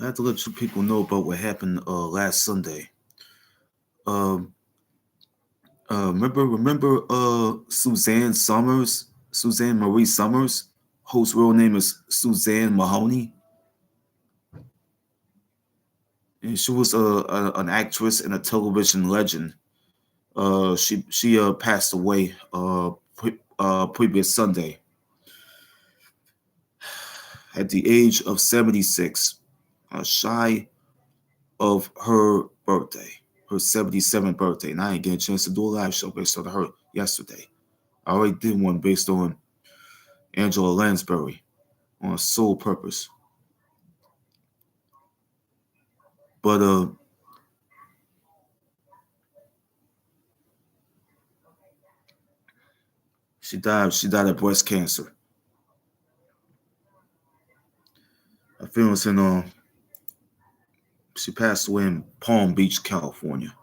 I have to let you people know about what happened last Sunday. Um, remember Suzanne Summers, Suzanne Marie Summers, whose real name is Suzanne Mahoney, and she was an actress and a television legend. She passed away previous Sunday at the age of 76, shy of her birthday, her 77th birthday. And I didn't get a chance to do a live show based on her yesterday. I already did one based on Angela Lansbury on Soul Purpose. But she died of breast cancer. I feel it's in she passed away in Palm Beach, California.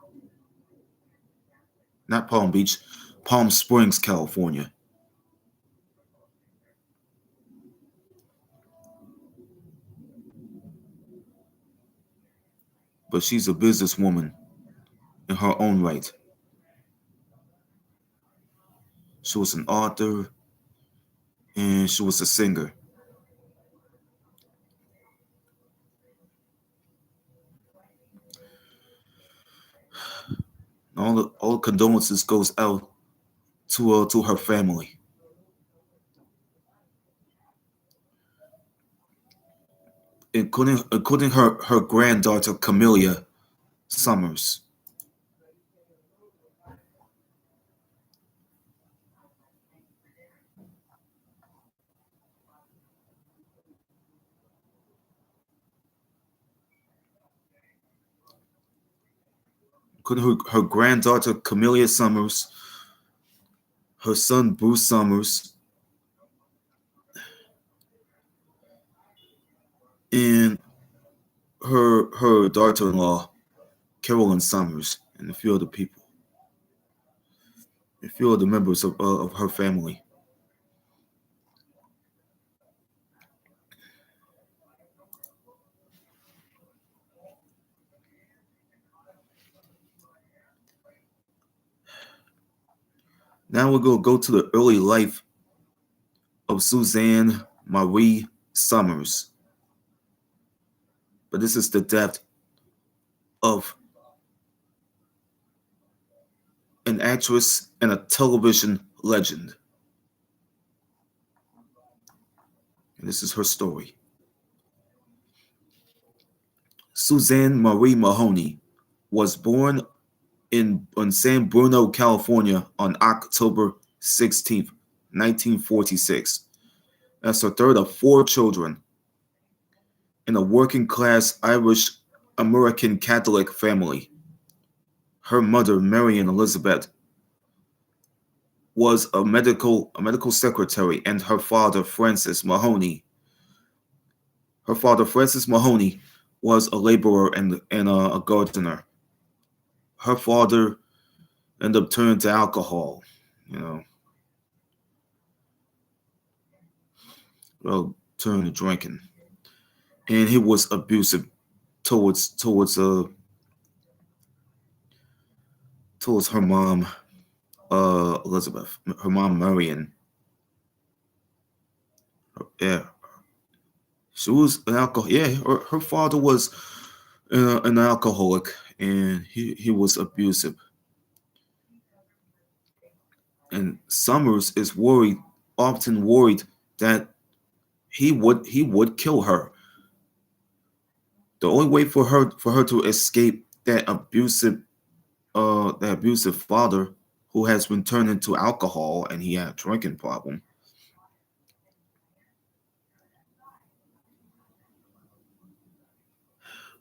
Not Palm Beach, Palm Springs, California. But she's a businesswoman in her own right. She was an author and she was a singer. All condolences goes out to her family, including her granddaughter Camellia Summers, including her granddaughter Camellia Summers, her son Bruce Summers, and her daughter-in-law Carolyn Summers, and a few other people, a few other members of her family. Now we're going to go to the early life of Suzanne Marie Summers. But this is the death of an actress and a television legend. And this is her story. Suzanne Marie Mahoney was born in San Bruno, California on October 16th, 1946, as her third of four children in a working class Irish American Catholic family. Her mother, Marion Elizabeth, was a medical secretary, and her father, Francis Mahoney. Her father, Francis Mahoney, was a laborer and a gardener. Her father ended up turning to alcohol, turning to drinking, and he was abusive towards her mom, Elizabeth, her mom Marion. Yeah, she was an alcohol. Yeah, her father was an alcoholic, and he was abusive. And Summers is often worried that he would kill her. The only way for her to escape that abusive father, who has been turned into alcohol, and he had a drinking problem.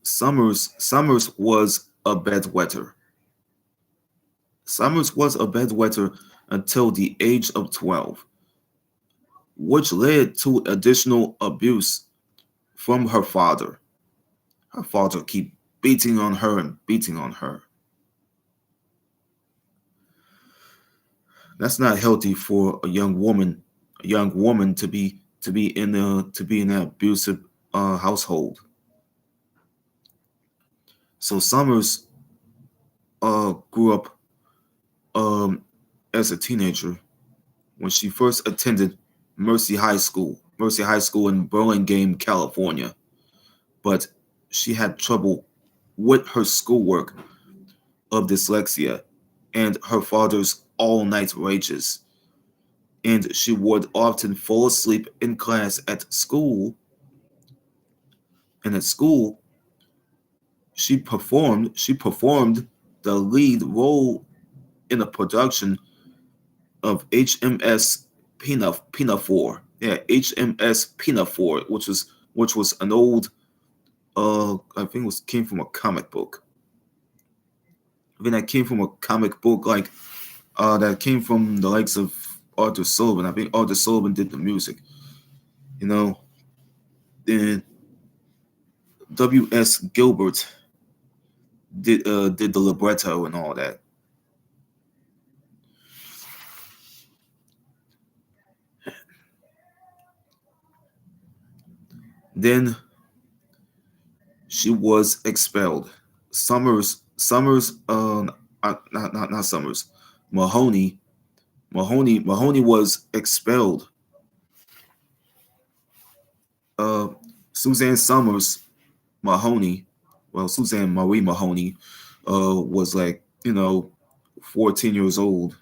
Summers was a bedwetter. Summers was a bedwetter until the age of 12, which led to additional abuse from her father. Her father keep beating on her and beating on her. That's not healthy for a young woman to be in an abusive household. So Summers grew up um, as a teenager when she first attended Mercy High School in Burlingame, California. But she had trouble with her schoolwork of dyslexia and her father's all night rages. And she would often fall asleep in class at school. And at school, she performed the lead role in a production of HMS Pinafore. Yeah, HMS Pinafore, which was an old I think it was came from a comic book. I think that came from a comic book that came from the likes of Arthur Sullivan. I think Arthur Sullivan did the music. You know, then W.S. Gilbert did the libretto and all that. Then she was expelled. Not Summers. Mahoney, Mahoney was expelled. Uh, Suzanne Summers Mahoney, well, Suzanne Marie Mahoney, was like 14 years old.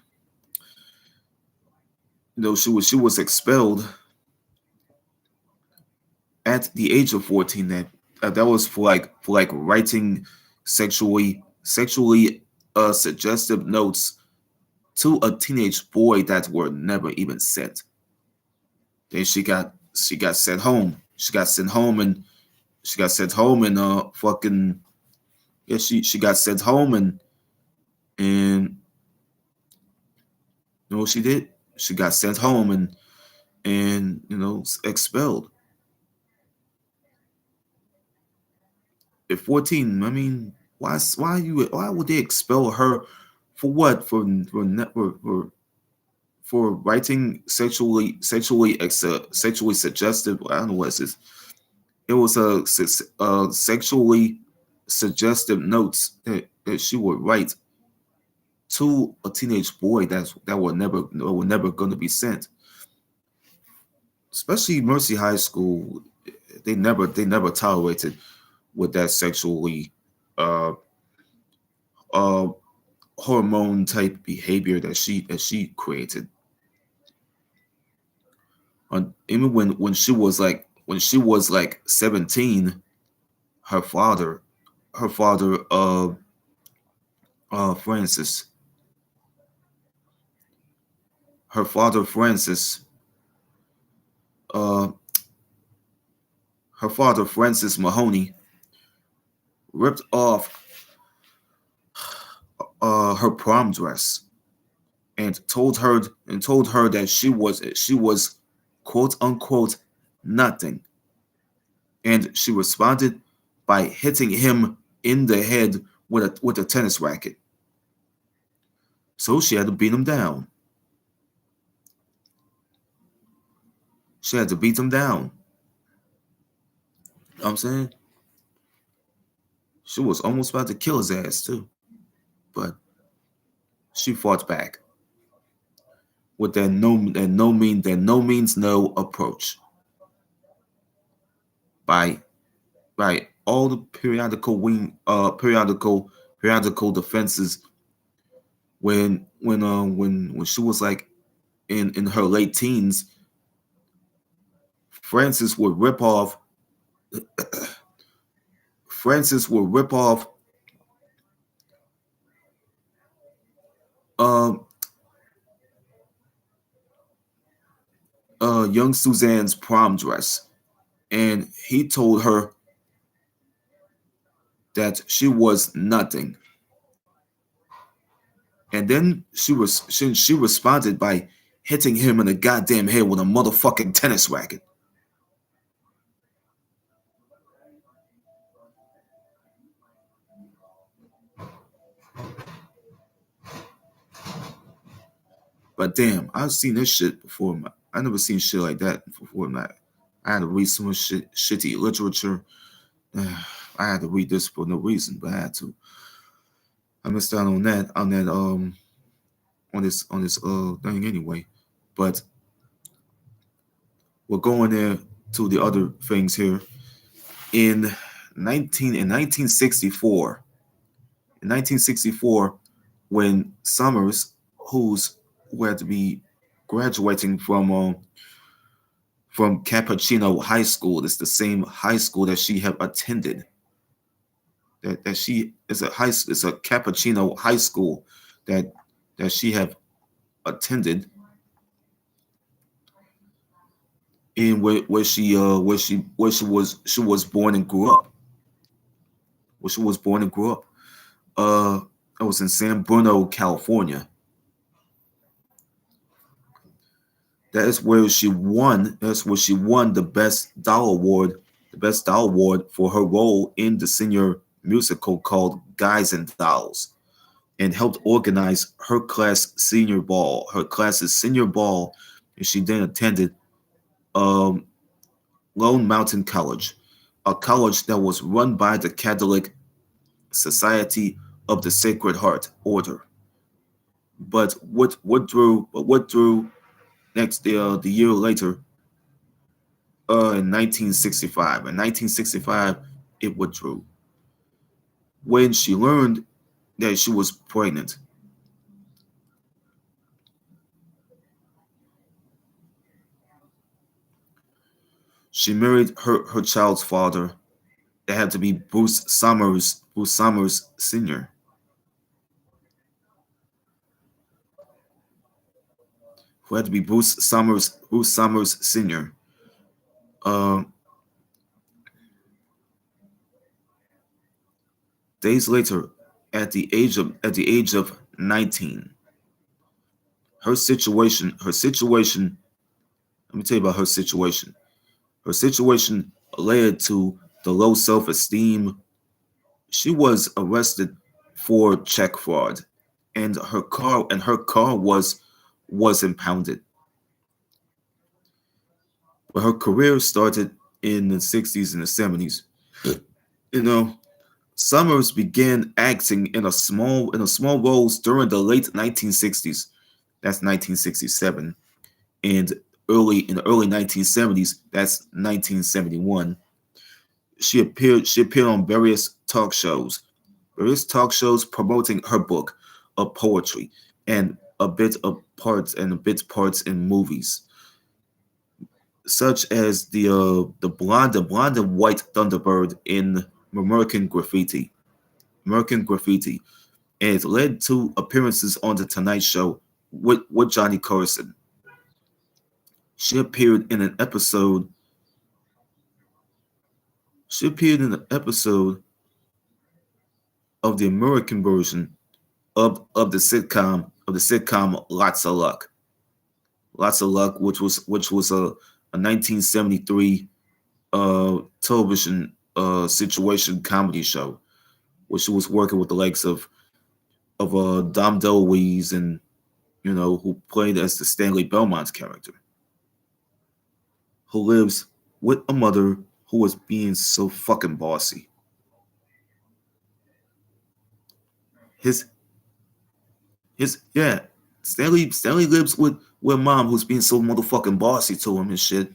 She was expelled at the age of 14. That was for writing sexually suggestive notes to a teenage boy that were never even sent. Then she got sent home. She got sent home and fucking yeah, she got sent home and you know what she did? She got sent home and expelled at 14. I mean, why would they expel her for what? For writing sexually suggestive. I don't know what it is. It was sexually suggestive notes that she would write to a teenage boy that were never going to be sent. Especially Mercy High School, they never tolerated with that sexually uh uh hormone type behavior that she created. Even when she was like 17, her father her father Francis her father Francis uh her father Francis Mahoney ripped off her prom dress and told her that she was quote unquote nothing, and she responded by hitting him in the head with a tennis racket. So she had to beat him down. She had to beat him down. You know what I'm saying? She was almost about to kill his ass too, but she fought back with that no means no approach by all the periodical defenses when she was like in her late teens. Francis would rip off Francis would rip off um young Suzanne's prom dress, and he told her that she was nothing. And then she responded by hitting him in the goddamn head with a motherfucking tennis racket. But damn, I've seen this shit before. I never seen shit like that before. I had to read some shitty literature. I had to read this for no reason, but I had to. I missed out on this thing anyway. But we're going there to the other things here. In 1964, in 1964, when Summers, who had to be graduating from Cappuccino High School, it's the same high school that she had attended. That she is it's a Cappuccino High School that she have attended, in where she was born and grew up. Where she was born and grew up. Uh, it was in San Bruno, California. That is where she won. That's where she won the best doll award for her role in the senior musical called Guys and Dolls, and helped organize her class's senior ball, and she then attended um, Lone Mountain College, a college that was run by the Catholic Society of the Sacred Heart Order. But what drew next the year later, in 1965. In 1965, it withdrew when she learned that she was pregnant. She married her child's father. That had to be Bruce Summers Sr. Who had to be Bruce Summers Sr. Uh, Days later, at the age of 19, her situation. Let me tell you about her situation. Her situation led to the low self-esteem. She was arrested for check fraud, and her car was impounded. But her career started in the 60s and the 70s. You know, Summers began acting in a small roles during the late 1960s. That's 1967, and early 1970s. That's 1971. She appeared on various talk shows promoting her book of poetry, and a bit parts in movies, such as the blonde and white Thunderbird in American Graffiti. American Graffiti, and it led to appearances on the Tonight Show with Johnny Carson. She appeared in an episode. She appeared in an episode of the American version of the sitcom Lots of Luck. Lots of Luck, which was a 1973 television situation comedy show, where she was working with the likes of Dom DeLuise, and who played as the Stanley Belmont character, who lives with a mother who was being so fucking bossy. His yeah, Stanley lives with mom who's being so motherfucking bossy to him and shit.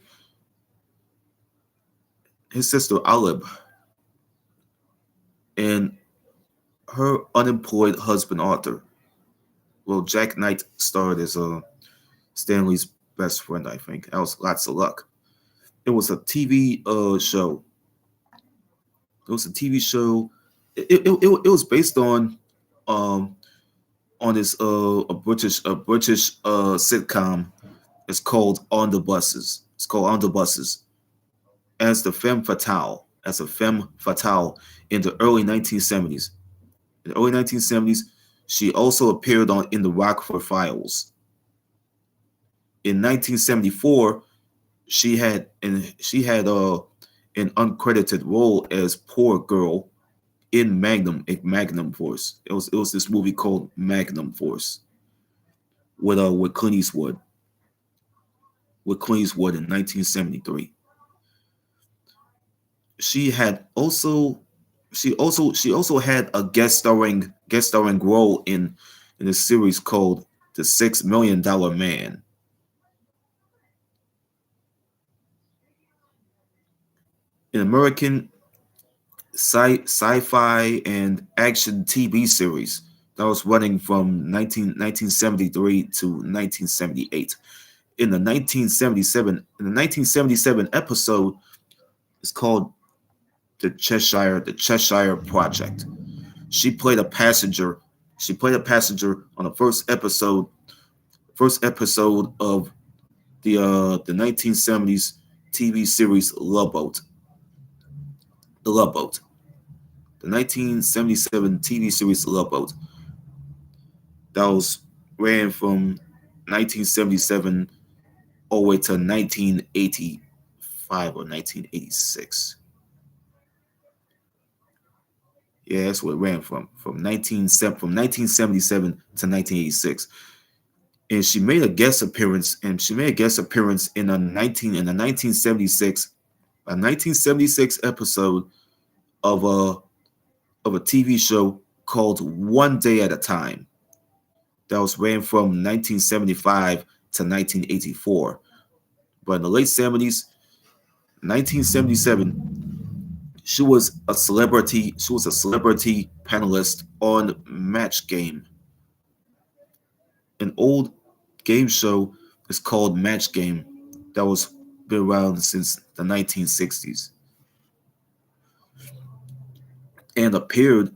His sister Olive and her unemployed husband Arthur. Well, Jack Knight starred as Stanley's best friend, I think. That was Lots of Luck. It was a TV show. It was a TV show. It was based um on this a British sitcom. It's called On the Buses. It's called On the Buses, as a femme fatale in the early 1970s. In the early 1970s, she also appeared in the Rockford Files. In 1974, she had an uncredited role as Poor Girl in Magnum Force. It was this movie called Magnum Force with Clint Eastwood. With Clint Eastwood in 1973. She had also She also had a guest starring role in a series called The $6 Million Man, an American sci-fi and action TV series that was running from 1973 to 1978. In the 1977 episode, it's called the Cheshire Project. She played a passenger. She played a passenger on the first episode of the 1970s TV series Love Boat. The Love Boat. The 1977 TV series Love Boat. That was ran from 1977 all the way to 1985 or 1986. Yeah, that's what it ran from 1977 to 1986. And she made a guest appearance, in the 1976 episode of a TV show called One Day at a Time that was ran from 1975 to 1984. But in the late 70s, 1977, She was a celebrity panelist on Match Game. An old game show is called Match Game that was been around since the 1960s, and appeared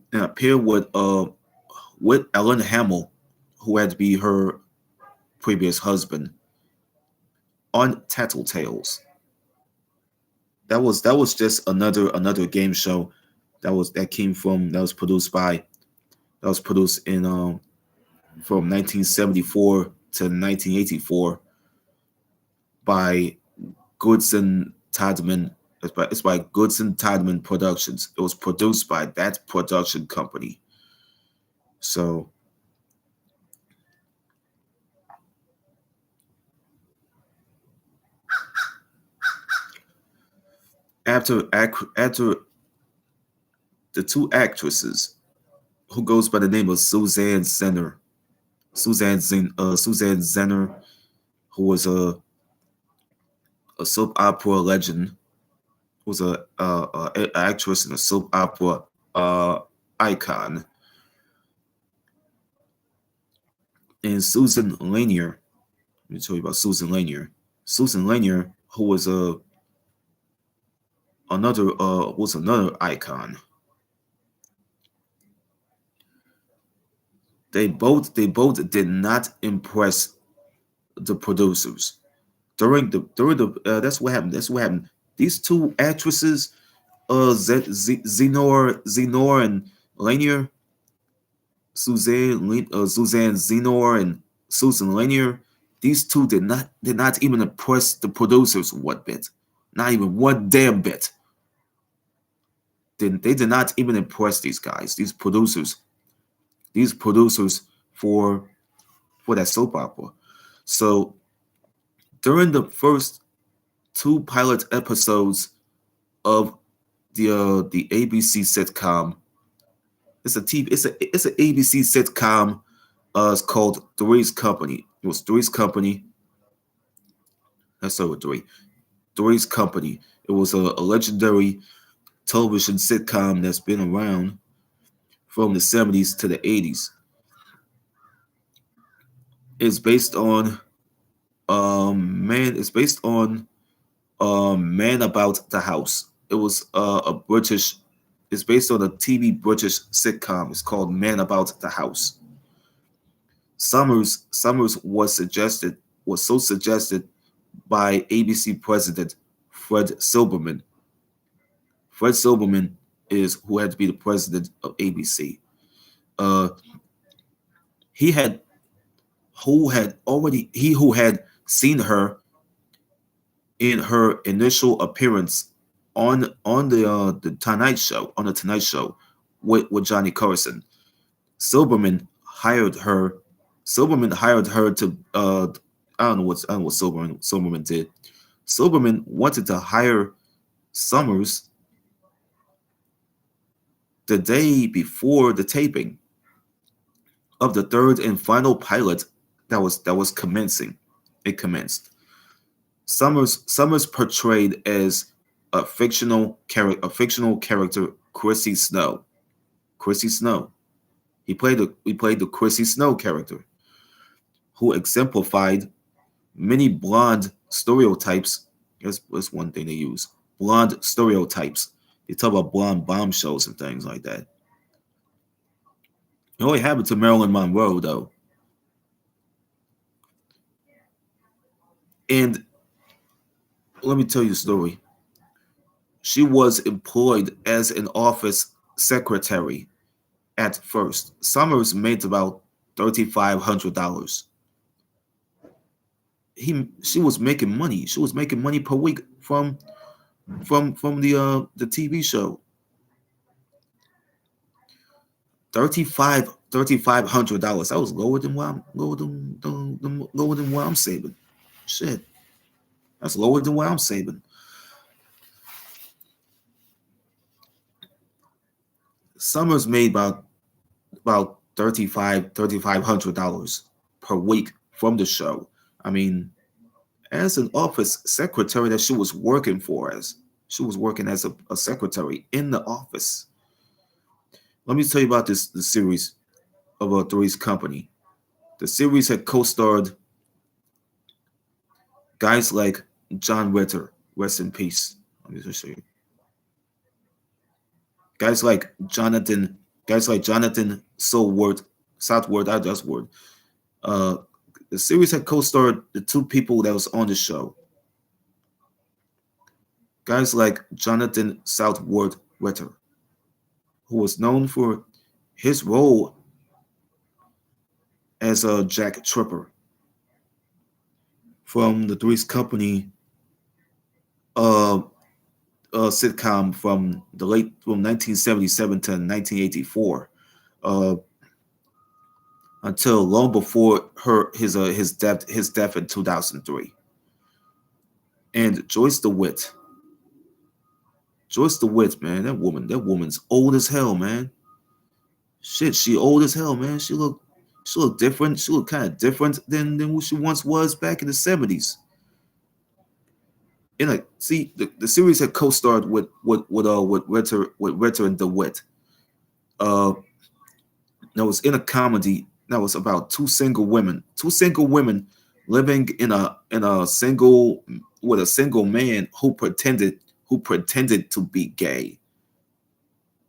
with Alan Hamill, who had to be her previous husband, on Tattletales. That was just another game show that was produced in from 1974 to 1984 by Goodson Todman. It's by Goodson Todman Productions. It was produced by that production company. So after the two actresses who goes by the name of Suzanne Zenner, who was a soap opera legend, who was a actress and a soap opera icon, and Susan Lanier. Let me tell you about Susan Lanier. Susan Lanier, who was another icon. They both did not impress the producers during the that's what happened. These two actresses, Zenor and Lanier, Suzanne Zenor and Susan Lanier. These two did not even impress the producers one bit, not even one damn bit. They did not even impress these guys, these producers for that soap opera. So during the first two pilot episodes of the ABC sitcom, it's an ABC sitcom. It's called Three's Company. It was Three's Company. Let's start with three. Three's Company. It was a legendary television sitcom that's been around from the 70s to the 80s. It's based on man. It's based on Man About the House. It was a British. It's based on a TV British sitcom. It's called Man About the House. Summers was so suggested by ABC president Fred Silberman. Fred Silberman is who had to be the president of ABC. Uh, he had who had seen her in her initial appearance on the Tonight Show with Johnny Carson. Silberman hired her. Silberman hired her to I don't know what Silberman did. Silberman wanted to hire Summers The day before the taping of the third and final pilot that was commencing, it commenced. Summers portrayed as a fictional character, Chrissy Snow. Chrissy Snow. He played the Chrissy Snow character, who exemplified many blonde stereotypes. That's one thing they use. Blonde stereotypes. They talk about blonde bombshells and things like that. It only happened to Marilyn Monroe though. And let me tell you a story. She was employed as an office secretary at first. Summers made about $3,500. She was making money. She was making money per week from the TV show. 3,500. That was lower than what I'm saving. Shit, that's lower than what I'm saving. Summers made about $3,500 per week from the show. I mean, as an office secretary that she was working for, as she was working as a secretary in the office. Let me tell you about this the series of Three's Company. The series had co-starred guys like John Ritter, rest in peace. Let me just show you. Guys like Jonathan, guys like Jonathan Southworth, I just word. Uh, the series had co-starred the two people that was on the show. Guys like Jonathan Southworth Ritter, who was known for his role as a Jack Tripper from the Three's Company uh, sitcom from 1977 to 1984, uh, until long before his death in 2003. And Joyce DeWitt, man, that woman's old as hell, man. Shit, she old as hell, man. She look different. She look kind of different than what she once was back in the 70s. And like, see, the series had co-starred with Ritter and DeWitt. Uh, that was in a comedy that was about two single women living in a single with a single man who pretended to be gay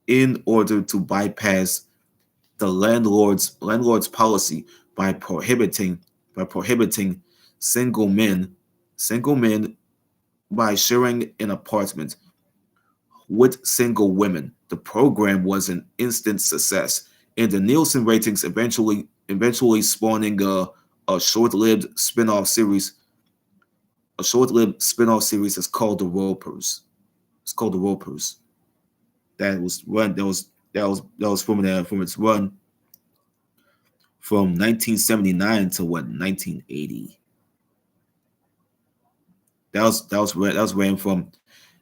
in order to bypass the landlord's policy by prohibiting single men single men by sharing an apartment with single women. The program was an instant success, and the Nielsen ratings eventually spawning a short-lived spin-off series. A short-lived spin-off series is called The Ropers. It's called The Ropers. That was run. That was from its run from 1979 to 1980. That was ran from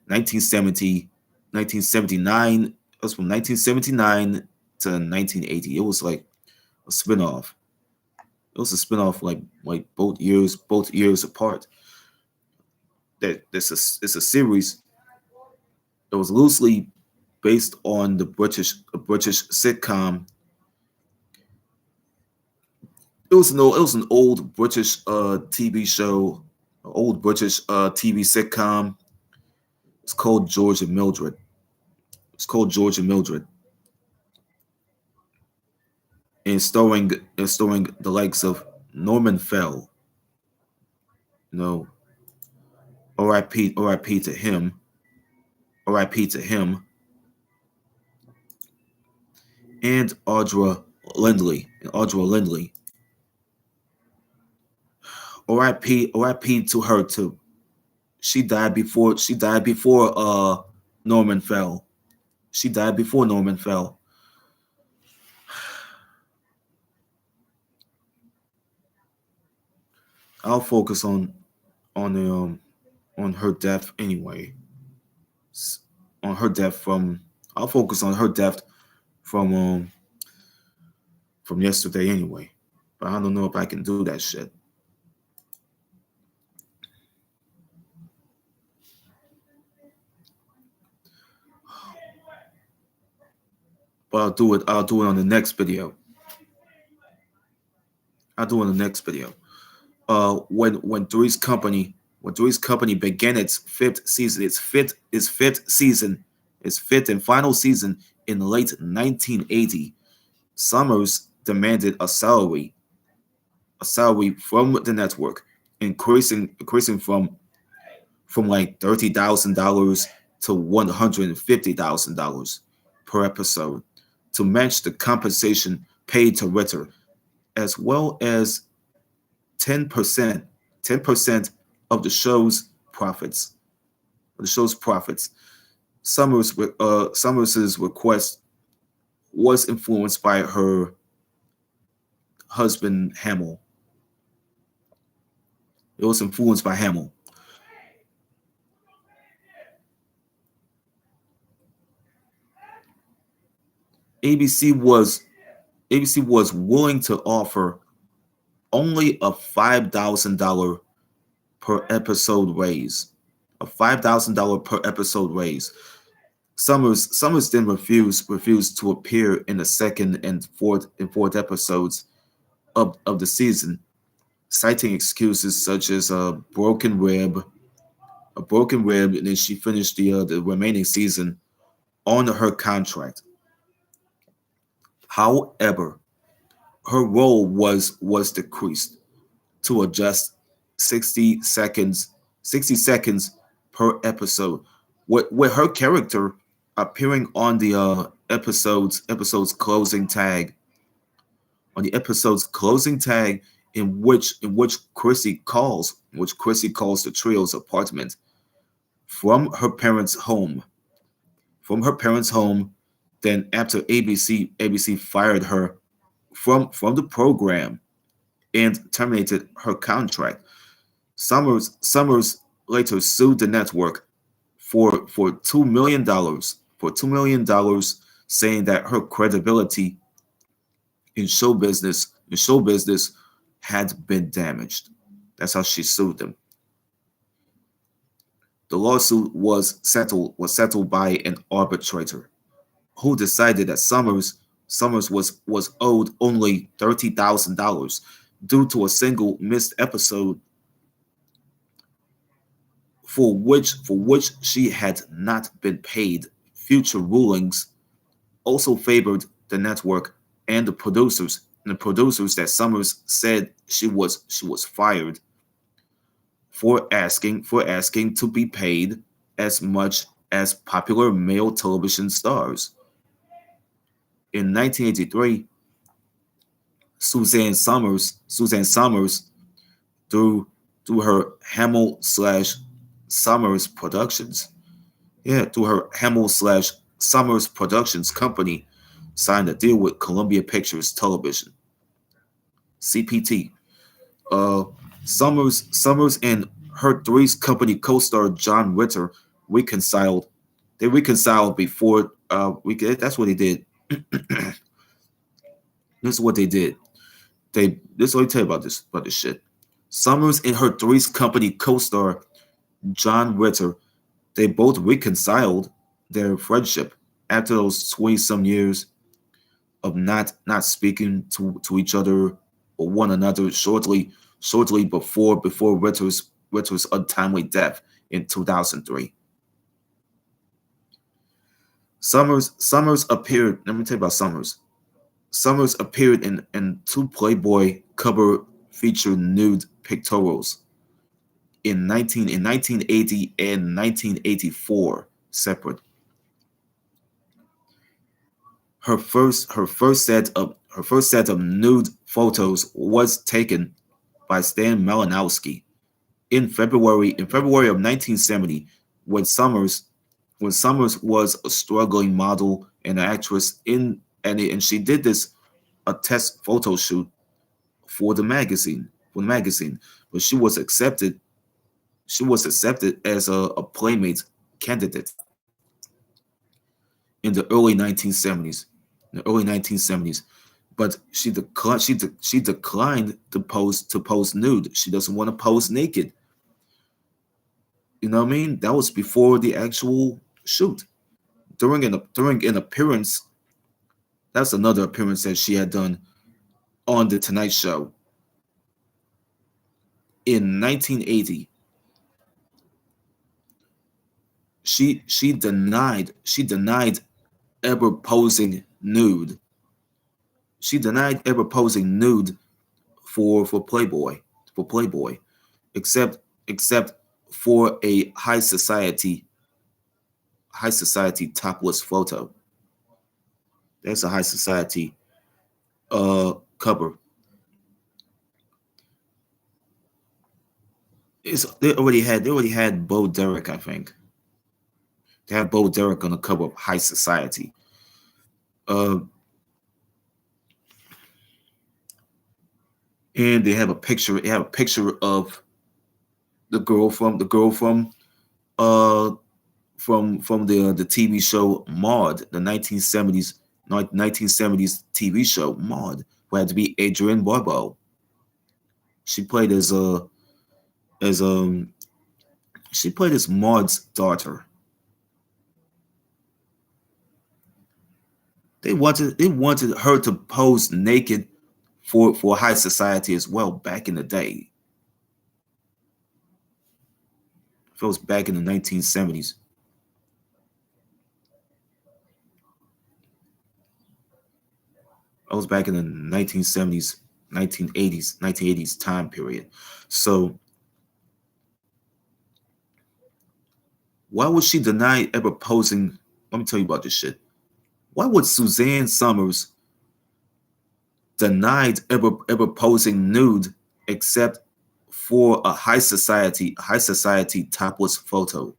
1970 1979. It was from 1979 to 1980. It was like a spinoff. It was a spinoff like both years apart. That it's a series that was loosely based on the British sitcom. It was an old British TV show, old British TV sitcom. It's called George and Mildred. It's called George and Mildred, and starring the likes of Norman Fell. You know, R.I.P. to him. R.I.P. to him. And Audra Lindley. R.I.P. to her too. She died before Norman Fell. She died before Norman Fell. I'll focus on the on her death anyway. On her death from I'll focus on her death from um from yesterday anyway. But I don't know if I can do that shit. But I'll do it. I'll do it on the next video. I'll do it on the next video. When Three's Company began its fifth season, its fifth and final season in late 1980, Summers demanded a salary from the network, increasing from like $30,000 to $150,000 per episode to match the compensation paid to Ritter, as well as 10%, 10% of profits. The show's profits. Summers's request was influenced by her husband Hamill. It was influenced by Hamill. ABC was ABC was willing to offer only a $5,000 per episode raise. A $5,000 per episode raise. Summers then refused to appear in the second and fourth episodes of the season, citing excuses such as a broken rib, and then she finished the remaining season on her contract. However, her role was decreased to adjust 60 seconds 60 seconds per episode, with her character appearing on the episode's closing tag, in which Chrissy calls the trio's apartment from her parents' home. From her parents' home. Then after ABC fired her from the program and terminated her contract. Summers later sued the network for $2 million, saying that her credibility in show business had been damaged. That's how she sued them. The lawsuit was settled by an arbitrator who decided that Summers was owed only $30,000 due to a single missed episode for which she had not been paid. Future rulings also favored the network and the producers that Summers said she was fired for asking to be paid as much as popular male television stars. In 1983, Suzanne Summers, through her Hamill slash Summers Productions, through her Hamill slash Summers Productions company, signed a deal with Columbia Pictures Television, CPT. Uh, Summers and her Three's Company co-star John Ritter reconciled. They reconciled before that's what they did. This is what they did. This is what I tell you about this shit. Summers and her Three's Company co-star John Ritter, they both reconciled their friendship after those 20 some years of not speaking to each other or one another shortly before Ritter's untimely death in 2003. Summers appeared. Let me tell you about Summers. Summers appeared in two Playboy cover feature nude pictorials in 1980 and 1984 separate. Her first set of nude photos was taken by Stan Malinowski in February of 1970, when Summers was a struggling model and actress and she did this a test photo shoot for the magazine, but she was accepted as a Playmate candidate in the early 1970s. in the early 1970s. But she declined to pose nude. She doesn't want to pose naked. You know what I mean? That was before the actual shoot. During an appearance, that's another appearance that she had done on the Tonight Show in 1980. She denied ever posing nude. She denied ever posing nude for Playboy, except except for a high society topless photo. That's a high society cover. They already had Bo Derek, I think. They had Bo Derek on the cover of High Society. Uh, and they have a picture. They have a picture of the girl uh from the TV show Maud, the 1970s TV show Maud, who had to be Adrienne Barbeau. She played as she played as Maud's daughter. They wanted her to pose naked for high society as well back in the day. If it was back in the 1970s, I was back in the 1970s, 1980s time period. So why would she deny ever posing? Let me tell you about this shit. Why would Suzanne Summers denied ever posing nude except for a high society topless photo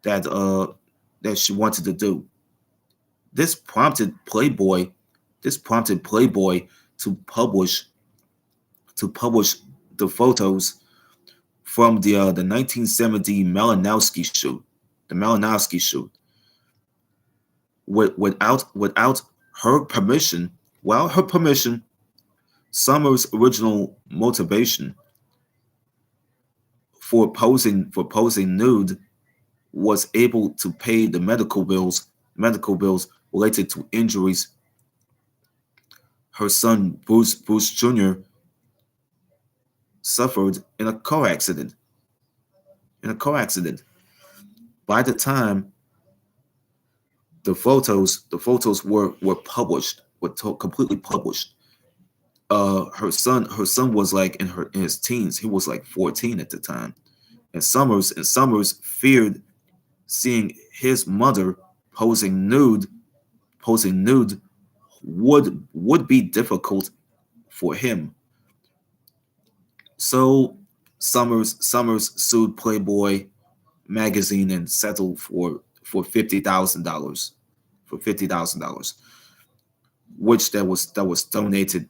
that that she wanted to do? This prompted Playboy this prompted Playboy to publish to publish the photos from the 1970 Malinowski shoot, the Malinowski shoot, without her permission. Without her permission, Summer's original motivation for posing nude was able to pay the medical bills related to injuries her son Bruce Jr. suffered in a car accident. In a car accident. By the time the photos were published, completely published. Her son was like in his teens. He was like 14 at the time, and Summers feared seeing his mother posing nude posing nude would be difficult for him. So Summers sued Playboy magazine and settled for $50,000, which that was donated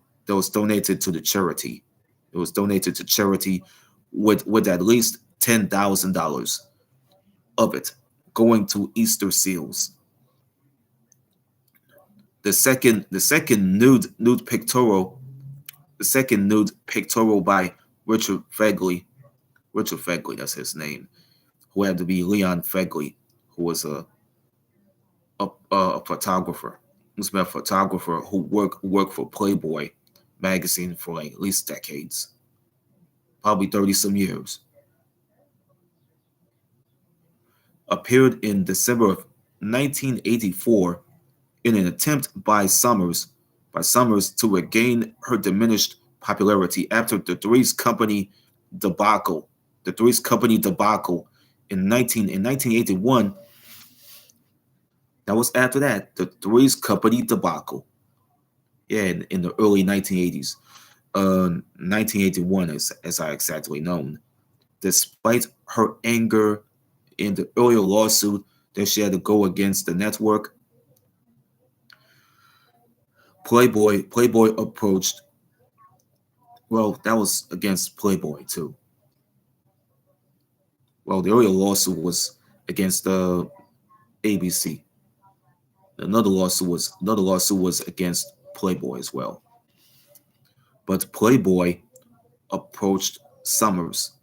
to the charity. It was donated to charity with at least $10,000 of it going to Easter Seals. The second nude pictorial by Richard Fegley. Richard Fegley, that's his name. Who had to be Leon Fegley, who was a photographer. Who's been a photographer who worked for Playboy magazine for like at least decades, probably 30 some years. Appeared in December of 1984 in an attempt by Summers to regain her diminished popularity after the Three's Company debacle. The Three's Company debacle in 1981. That was after that. The Three's Company debacle. Yeah, in the early 1980s. 1981 as I exactly known. Despite her anger in the earlier lawsuit that she had to go against the network, Playboy approached. Well, that was against Playboy too. Well, the earlier lawsuit was against the ABC. Another lawsuit was against Playboy as well. But Playboy approached Summers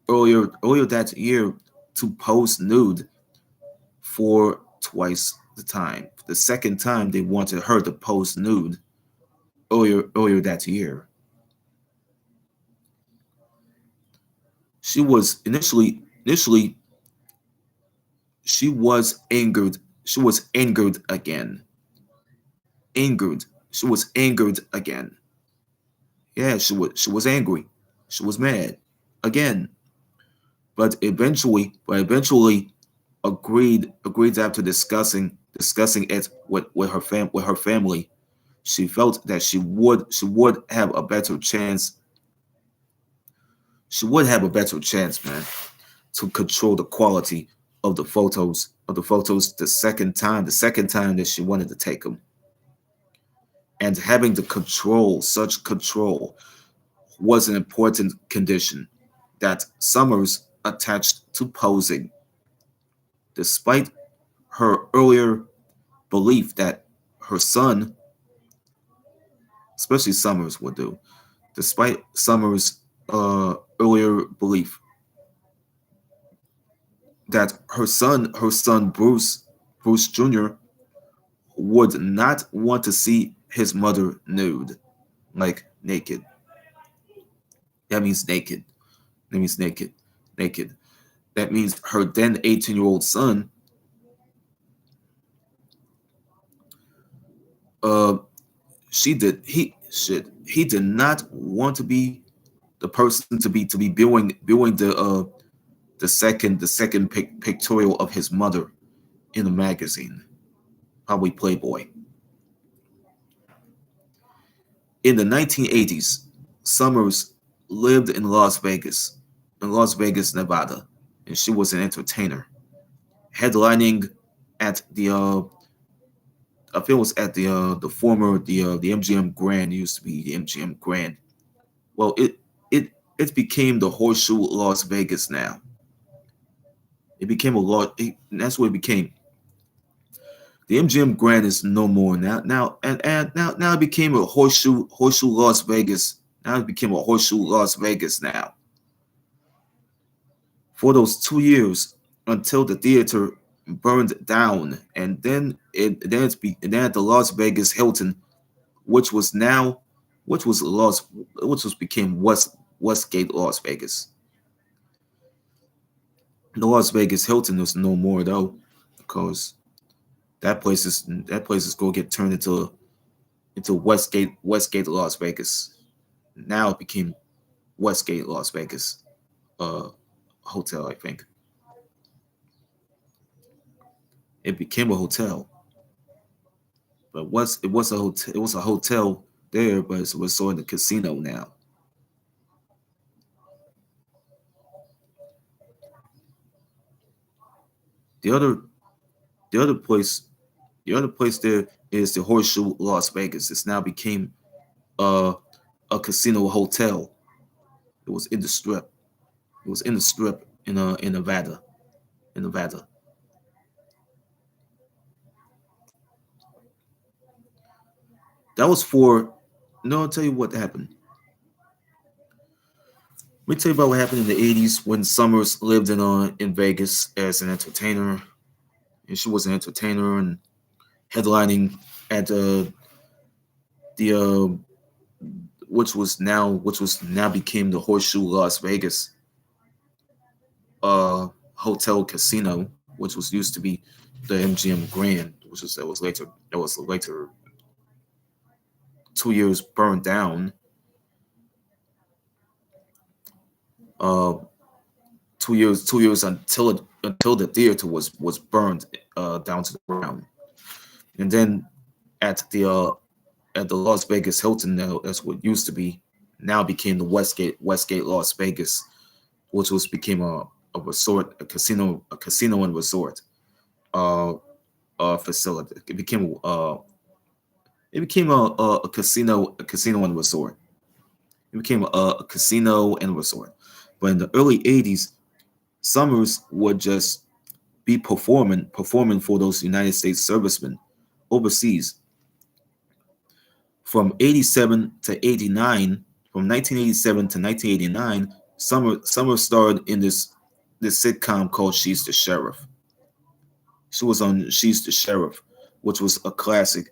earlier that year to pose nude for twice the time. The second time they wanted her to pose nude earlier that year. She was initially she was angered. She was angered again. Angered. She was angered again. Yeah, she was angry. She was mad again. But eventually agreed after discussing it with her family. She felt that she would have a better chance. She would have a better chance, man, to control the quality of the photos the second time that she wanted to take them. And having the control, such control, was an important condition that Summers attached to posing, despite her earlier belief that her son, especially Summers, would do. Despite Summers' earlier belief that her son Bruce Jr. would not want to see his mother nude, like naked. That means naked. That means naked. Naked. That means her then 18-year-old son, uh, he did not want to be the person to be viewing the second pictorial of his mother in a magazine, probably Playboy. In the 1980s, Summers lived in Las Vegas, Nevada, and she was an entertainer, headlining at I feel it was at the MGM Grand. It used to be the MGM Grand. Well, it became the Horseshoe Las Vegas now. It became a lot. That's what it became. The MGM Grand is no more now it became a Horseshoe Las Vegas. Now it became a Horseshoe Las Vegas now. For those 2 years until the theater burned down, and then at the Las Vegas Hilton, which was now which was Las which was became Westgate Las Vegas. The Las Vegas Hilton is no more though, because that place is going to get turned into Westgate Las Vegas. Now it became Westgate Las Vegas uh hotel. I think it became a hotel, but it was a hotel there, but it was so in the casino now. The other the other place the other place there is the Horseshoe Las Vegas. It's now became uh, a casino hotel. It was in the strip. It was in the strip in Nevada. In Nevada. That was for no, I'll tell you what happened. Let me tell you about what happened in the 80s when Summers lived in Vegas as an entertainer. And she was an entertainer and headlining at the which was now became the Horseshoe Las Vegas hotel casino, which was used to be the MGM Grand, that was later 2 years burned down. Uh, 2 years until the theater was burned down to the ground, and then at the Las Vegas Hilton, now that's what used to be, now became the Westgate Las Vegas, which was became a resort, a casino and resort uh, facility. It became a casino and resort. It became a casino and resort. But in the early 80s, Summers would just be performing for those United States servicemen overseas from 87 to 89. From 1987 to 1989, Summer starred in this sitcom called She's the Sheriff. She was on She's the Sheriff, which was a classic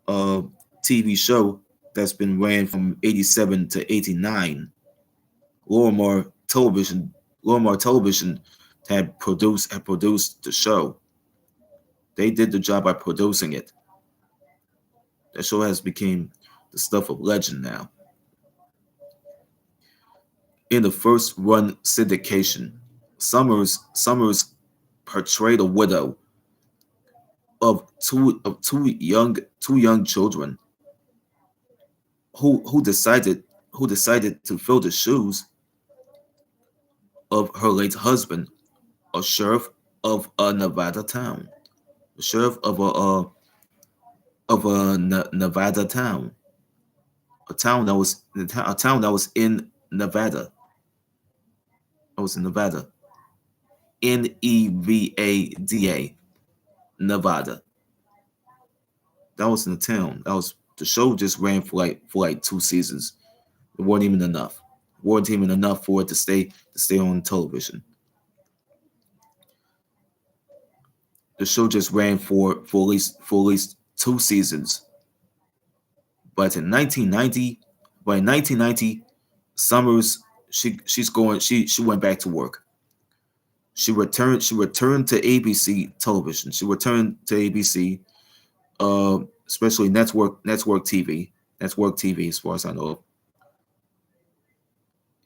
uh, TV show that's been ran from 87 to 89. Lorimar Television, Lorimar Television had produced the show. They did the job by producing it. That show has become the stuff of legend now. In the first run syndication, Summers portrayed a widow of two young children who decided to fill the shoes of her late husband, a sheriff of a Nevada town, a sheriff of a Nevada town, a town that was in Nevada. That was in Nevada, Nevada, Nevada. That was in the town. That was the show. Just ran for like 2 seasons. It wasn't even enough. It wasn't even enough for it to stay on television. The show just ran for at least 2 seasons. But in 1990, by 1990, Summers she went back to work. She returned to ABC television. She returned to ABC, especially network TV, as far as I know.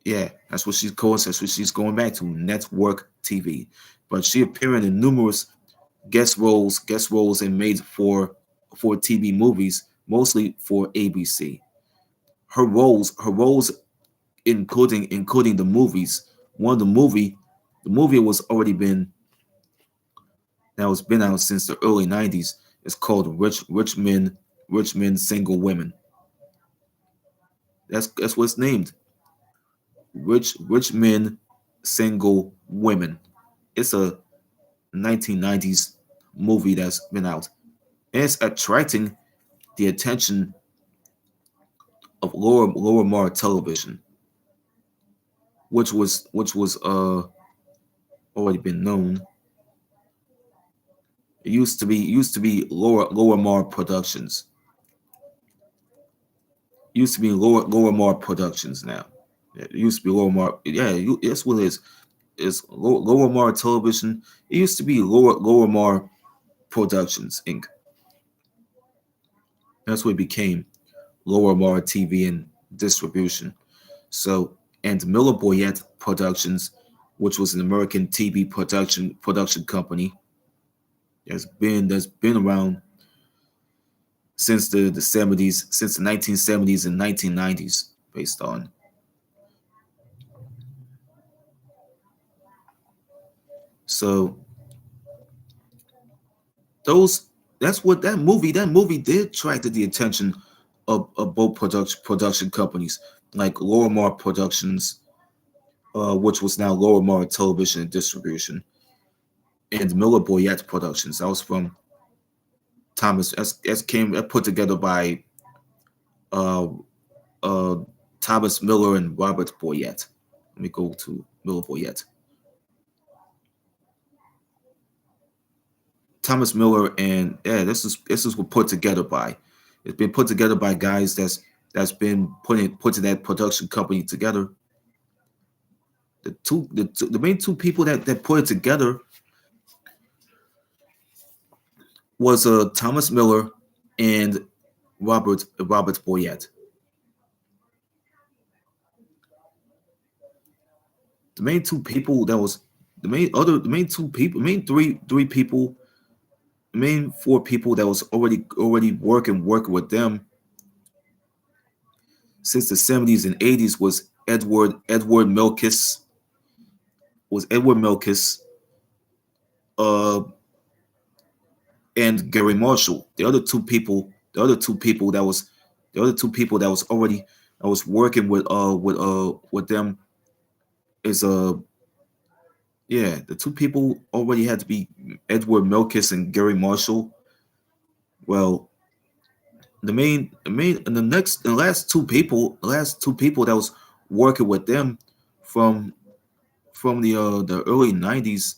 Yeah, that's what she's going. That's what she's going back to, network TV. But she appeared in numerous guest roles and made for TV movies, mostly for ABC. Her roles including the movies. One of the movie was already been that was been out since the early '90s. It's called Rich Men Single Women. That's what it's named. Rich Men Single Women. It's a 1990s movie that's been out, and it's attracting the attention of Lower Mar Television, which was already been known. It used to be Lower Mar Productions. Used to be Lower Mar Productions now. Yeah, it used to be Lower Mar. Yeah, that's what it is. It's Lower Mar Television. It used to be Lower Mar Productions Inc. That's what it became, Lower Mar TV and Distribution. So, and Miller Boyette Productions, which was an American TV production company that's been around since the 70s, since the 1970s and 1990s, based on. So those that's what that movie did attract the attention of both production companies, like Lower Mar Productions, which was now Lower Mar Television and Distribution, and Miller Boyette Productions. That was from Thomas as came put together by uh, uh, Thomas Miller and Robert Boyette. Let me go to Miller Boyette. Thomas Miller, and yeah, this is what put together by. It's been put together by guys that's been putting that production company together. The main two people that put it together was Thomas Miller and Robert Boyette. The main two people that was the main two people, main three people, the main four people that was already working with them since the 70s and 80s was Edward Milkis, uh, and Gary Marshall. The other two people that was already I was working with them is Yeah, the two people already had to be Edward Milkis and Gary Marshall. Well, the last two people that was working with them from the early '90s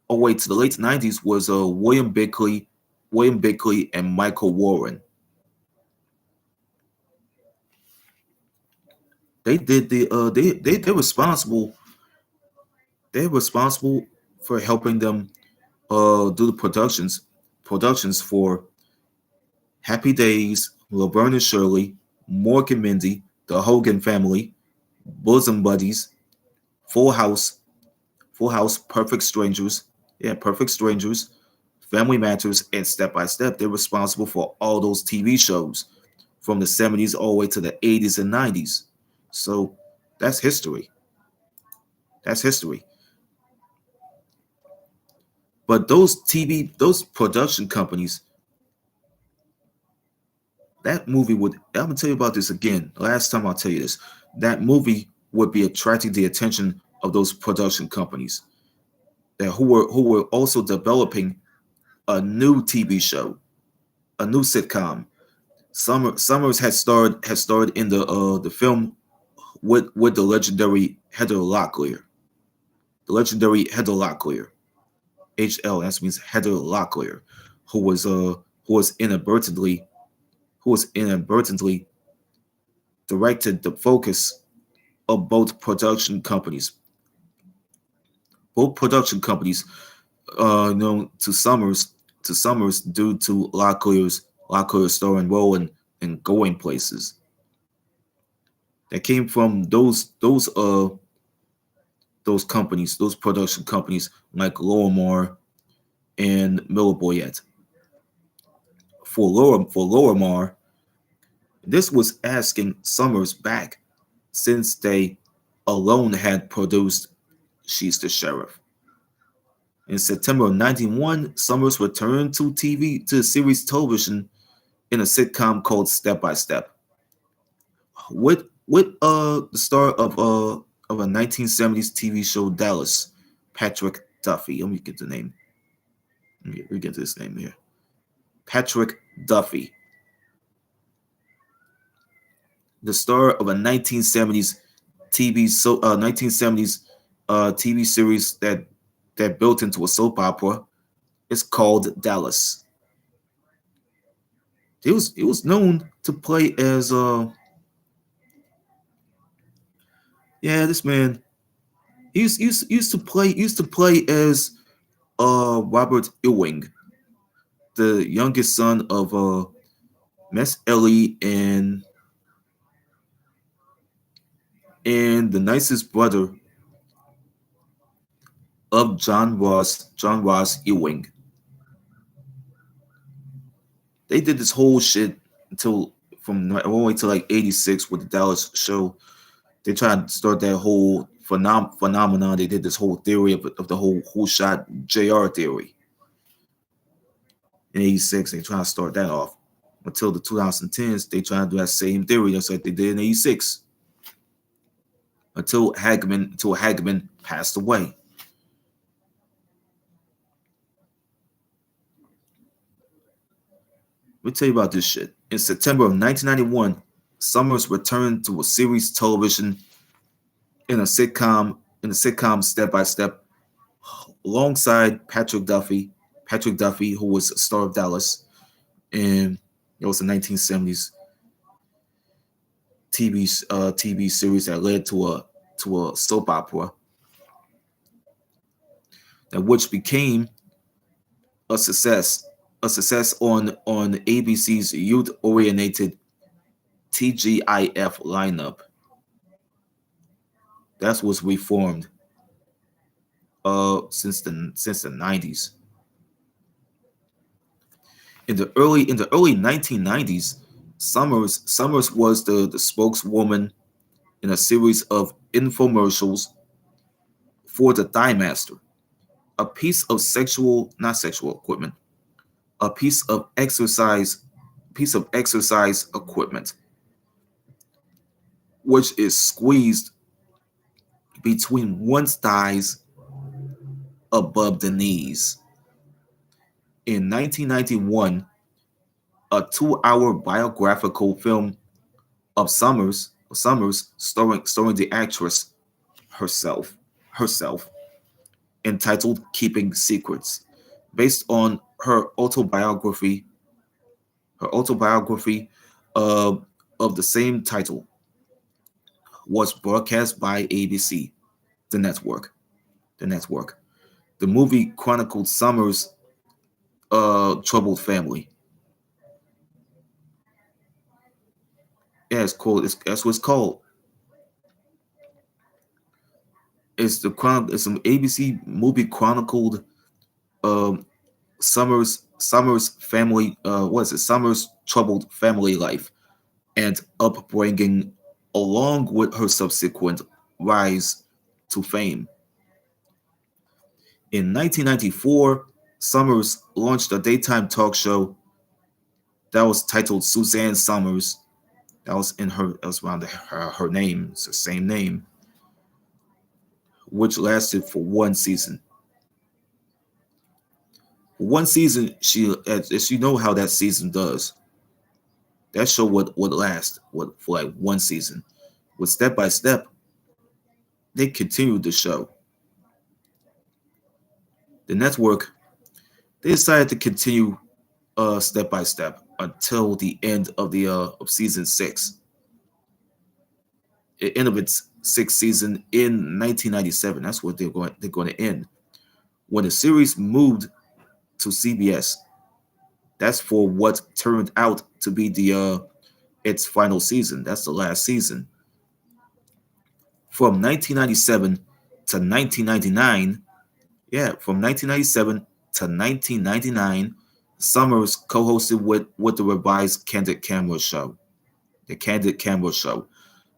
all the way to the late '90s was William Bickley, and Michael Warren. They did the they're responsible for helping them do the productions for Happy Days, Laverne and Shirley, Mork and Mindy, The Hogan Family, Bosom Buddies, Full House, Full House, Perfect Strangers, Family Matters, and Step by Step. They're responsible for all those TV shows from the '70s all the way to the '80s and '90s. So that's history. That's history. But those production companies, that movie would, I'm gonna tell you about this again. Last time I'll tell you this. That movie would be attracting the attention of those production companies that who were also developing a new TV show, a new sitcom. Summers had starred in the film with the legendary Heather Locklear. The legendary Heather Locklear. HL, that means Heather Locklear, who was uh who was inadvertently who was inadvertently directed the focus of both production companies. Both production companies, known to Summers due to Locklear's starring role in Going Places. That came from those companies, those production companies like Lorimar and Miller Boyette. For Lorimar, this was asking Summers back since they alone had produced She's the Sheriff. In September of '91, Summers returned to series television in a sitcom called Step by Step. With the star of a 1970s TV show Dallas, Patrick Duffy. Let me get the name. Let me get this name here. Patrick Duffy, the star of a 1970s TV series that built into a soap opera. It's called Dallas. He was known to play as yeah, this man. He used to play as Robert Ewing, the youngest son of Miss Ellie and the nicest brother of John Ross Ewing. They did this whole shit until from all the way to like '86 with the Dallas show. They tried to start that whole phenomenon. They did this whole theory of the whole shot JR theory in '86. They tried to start that off until the 2010s. They tried to do that same theory just like they did in '86 until Hagman passed away. Let me tell you about this shit. In September of 1991, Summers returned to a series television in a sitcom Step by Step alongside Patrick Duffy, who was a star of Dallas, and it was a 1970s TV series that led to a soap opera that which became a success, on ABC's youth oriented TGIF lineup. That was reformed since the '90s. In the early 1990s, Summers was the spokeswoman in a series of infomercials for the Thigh Master, a piece of not sexual equipment, a piece of exercise equipment, which is squeezed between one's thighs above the knees. In 1991, a 2-hour biographical film of Summers starring the actress herself, herself, entitled Keeping Secrets, based on her autobiography uh, of the same title, was broadcast by ABC, the network. The network. The movie chronicled Summers' troubled family. Yeah, it's called. That's what it's called. It's an ABC movie chronicled um, Summers family. What is it? Summers' troubled family life and upbringing, along with her subsequent rise to fame. In 1994, Summers launched a daytime talk show that was titled Suzanne Summers. That was around her name. It's the same name, which lasted for one season. One season, as you know how that season does. That show would last for like one season. With step by step, they continued the show. The network, they decided to continue step by step until the end of the of season six. The end of its sixth season in 1997. That's what they're going to end. When the series moved to CBS, that's for what turned out to be the its final season. That's the last season. From 1997 to 1999, yeah, from 1997 to 1999, Summers co-hosted with the revised Candid Camera show, the Candid Camera show.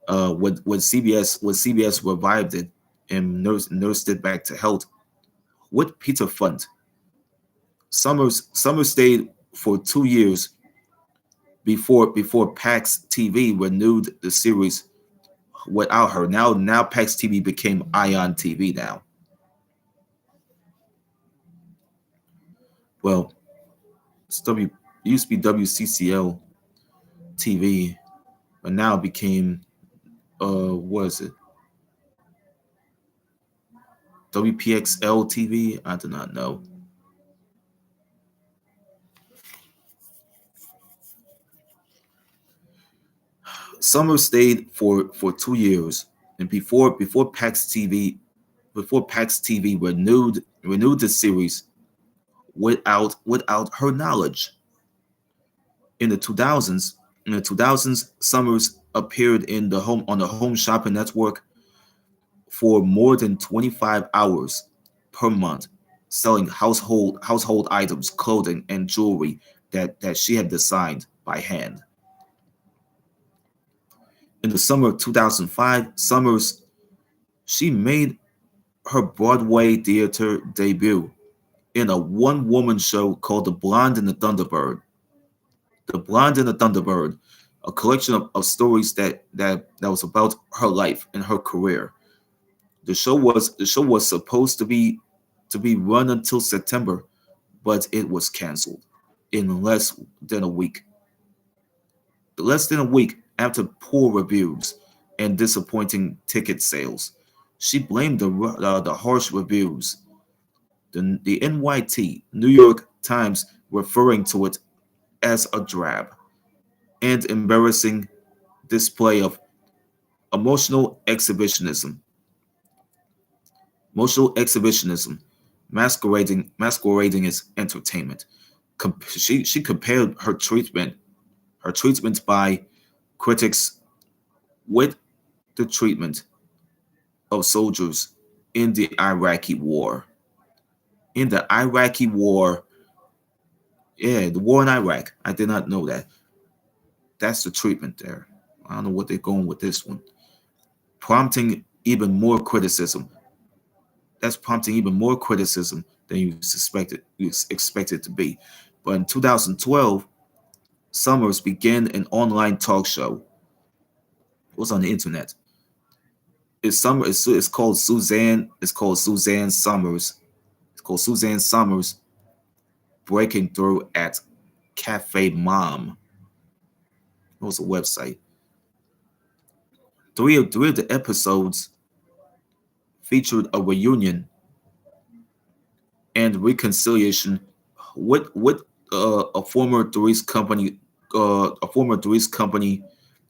When CBS revived it and nursed it back to health with Peter Funt. Summers stayed for 2 years before PAX TV renewed the series without her. Now PAX TV became Ion TV now. Well, it's it used to be WCCL TV, but now it became what is it? WPXL TV? I do not know. Summers stayed for 2 years, and before PAX TV renewed the series without her knowledge. In the 2000s, Summers appeared in the home on the Home Shopping Network for more than 25 hours per month, selling household items, clothing, and jewelry that she had designed by hand. In the summer of 2005, Summers she made her Broadway theater debut in a one-woman show called The Blonde and the Thunderbird. The Blonde and the Thunderbird, a collection of stories that was about her life and her career. The show was supposed to be run until September, but it was canceled in than a week. Less than a week after poor reviews and disappointing ticket sales. She blamed the harsh reviews. The NYT, New York Times, referring to it as a drab and embarrassing display of emotional exhibitionism. Emotional exhibitionism, masquerading as entertainment. She compared her treatment by critics with the treatment of soldiers in the Iraqi war. In the Iraqi war, yeah, the war in Iraq. I did not know that. That's the treatment there. I don't know what they're going with this one. Prompting even more criticism. That's prompting even more criticism than you expected to be. But in 2012, Summers began an online talk show. It was on the internet. It's called Suzanne. It's called Suzanne Summers. called Suzanne Summers Breaking Through at Cafe Mom. It was a website. Three of the episodes featured a reunion and reconciliation with a former Three's Company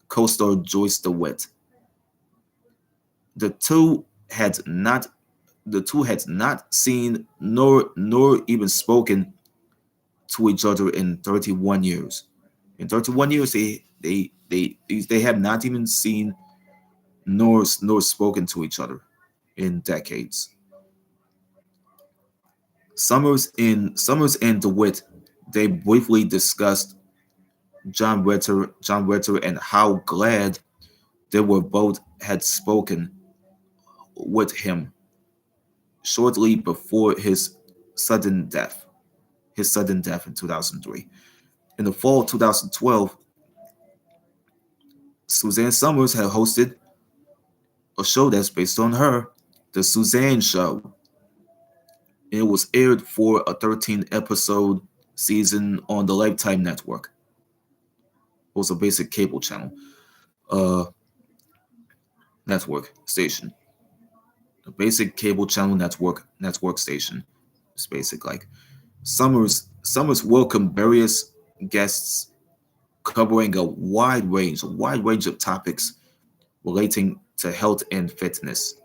co-star Joyce DeWitt. The two had not seen nor even spoken to each other in 31 years. In 31 years, they have not even seen nor spoken to each other in decades. Summers and DeWitt, they briefly discussed John Ritter, and how glad they were both had spoken with him shortly before sudden death, his sudden death in 2003. In the fall of 2012, Suzanne Summers had hosted a show that's based on her, The Suzanne Show. It was aired for a 13 episode season on the Lifetime Network. It was a basic cable channel uh, network station. A basic cable channel network station. It's basic like Summers welcomed various guests covering a wide range of topics relating to health and fitness.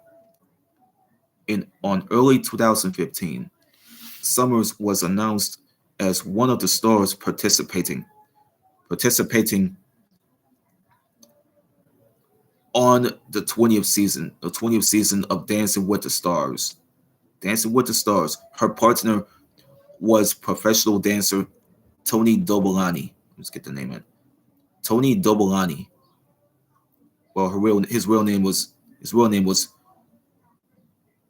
On early 2015, Summers was announced as one of the stars participating on the 20th season of Dancing with the Stars. Dancing with the Stars. Her partner was professional dancer Tony Dobolani. Let's get the name in. Tony Dobolani. Well, his real name was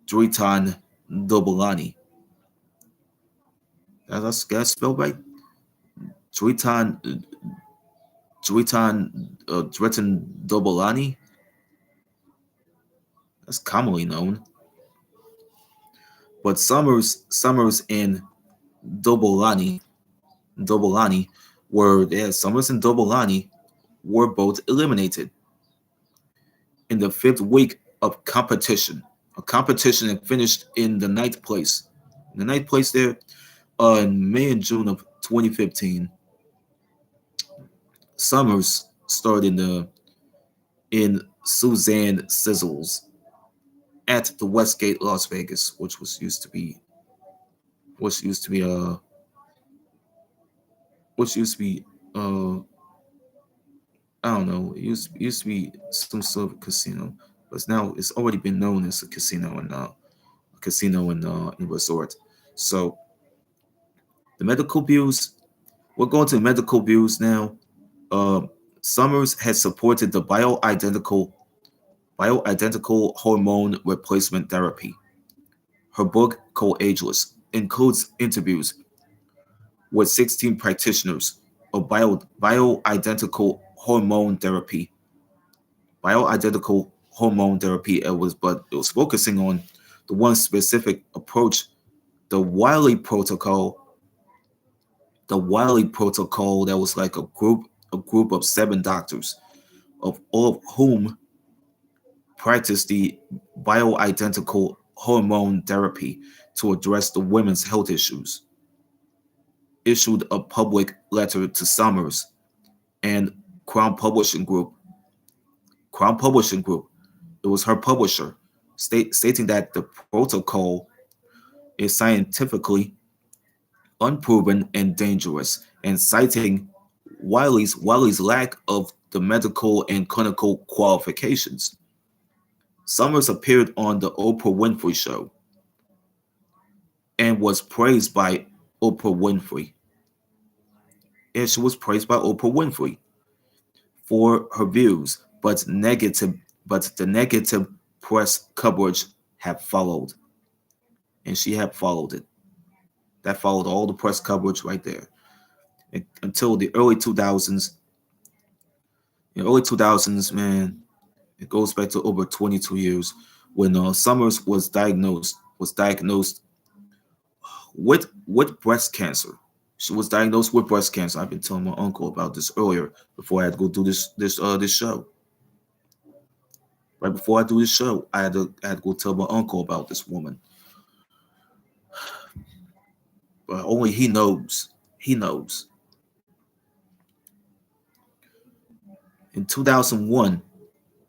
Dritan Dobolani. That's spelled right. Dritan Dritan Dobolani. That's commonly known. But Summers and Dobolani Summers and Dobolani were both eliminated in the fifth week of competition. A competition that finished in the ninth place. In the ninth place there, in May and June of 2015, Summers starred in Suzanne Sizzles at the Westgate, Las Vegas, which used to be I don't know. It used to be some sort of casino, but now it's already been known as a casino and resort. So the medical bills. We're going to the medical bills now. Uh, Summers has supported the bioidentical hormone replacement therapy. Her book, called Ageless, includes interviews with 16 practitioners of bioidentical hormone therapy. Bioidentical hormone therapy. It was focusing on the one specific approach, the Wiley protocol. The Wiley protocol, that was like a group of 7 doctors, of all of whom practiced the bioidentical hormone therapy to address the women's health issues. Issued a public letter to Summers and Crown Publishing Group. It was her publisher, stating that the protocol is scientifically unproven and dangerous, and citing Wiley's lack of the medical and clinical qualifications. Summers appeared on the Oprah Winfrey Show and was praised by Oprah Winfrey. And she was praised by Oprah Winfrey for her views, but the negative press coverage have followed, and she had followed it. That followed all the press coverage right there until the early 2000s. In the early 2000s, man, it goes back to over 22 years when Summers was diagnosed with breast cancer. She was diagnosed with breast cancer. I've been telling my uncle about this earlier before I had to go do this show. Right before I do this show, I had to go tell my uncle about this woman. But only he knows. He knows. In 2001,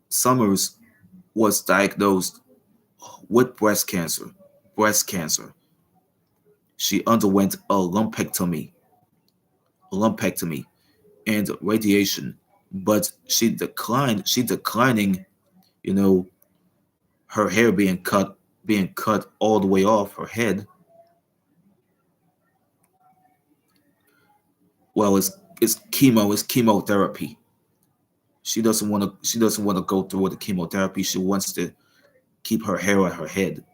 Summers was diagnosed with breast cancer. Breast cancer. She underwent a lumpectomy, and radiation, but She declining, you know, her hair being cut all the way off her head. Well, it's chemotherapy. She doesn't want to go through with the chemotherapy. She wants to keep her hair on her head.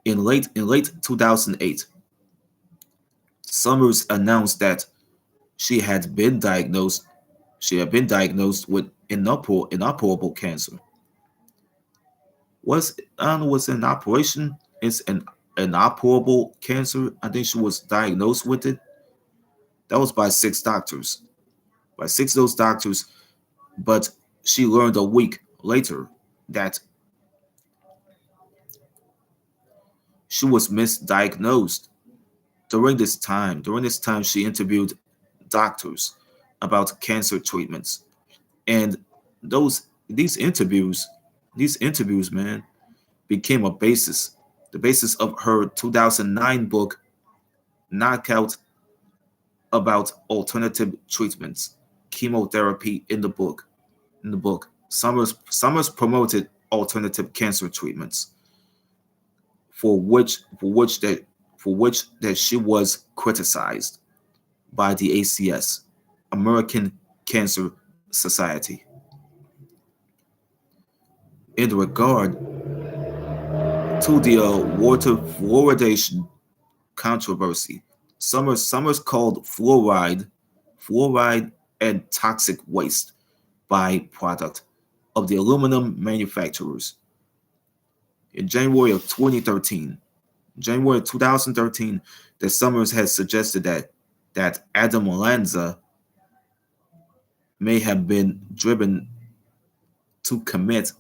In late 2008, Summers announced that she had been diagnosed with inoperable cancer. Was I don't know what's an operation? It's an inoperable cancer. I think she was diagnosed with it. That was by six doctors. By six of those doctors, but she learned a week later that she was misdiagnosed. During this time, she interviewed doctors about cancer treatments, and those these interviews, man, became the basis of her 2009 book, Knockout, about alternative treatments, chemotherapy. In the book, Summers promoted alternative cancer treatments for which she was criticized by the ACS, American Cancer Society, in regard to the water fluoridation controversy. Summers called fluoride and toxic waste byproduct of the aluminum manufacturers. In January of 2013, that Summers had suggested that Adam Lanza may have been driven to commit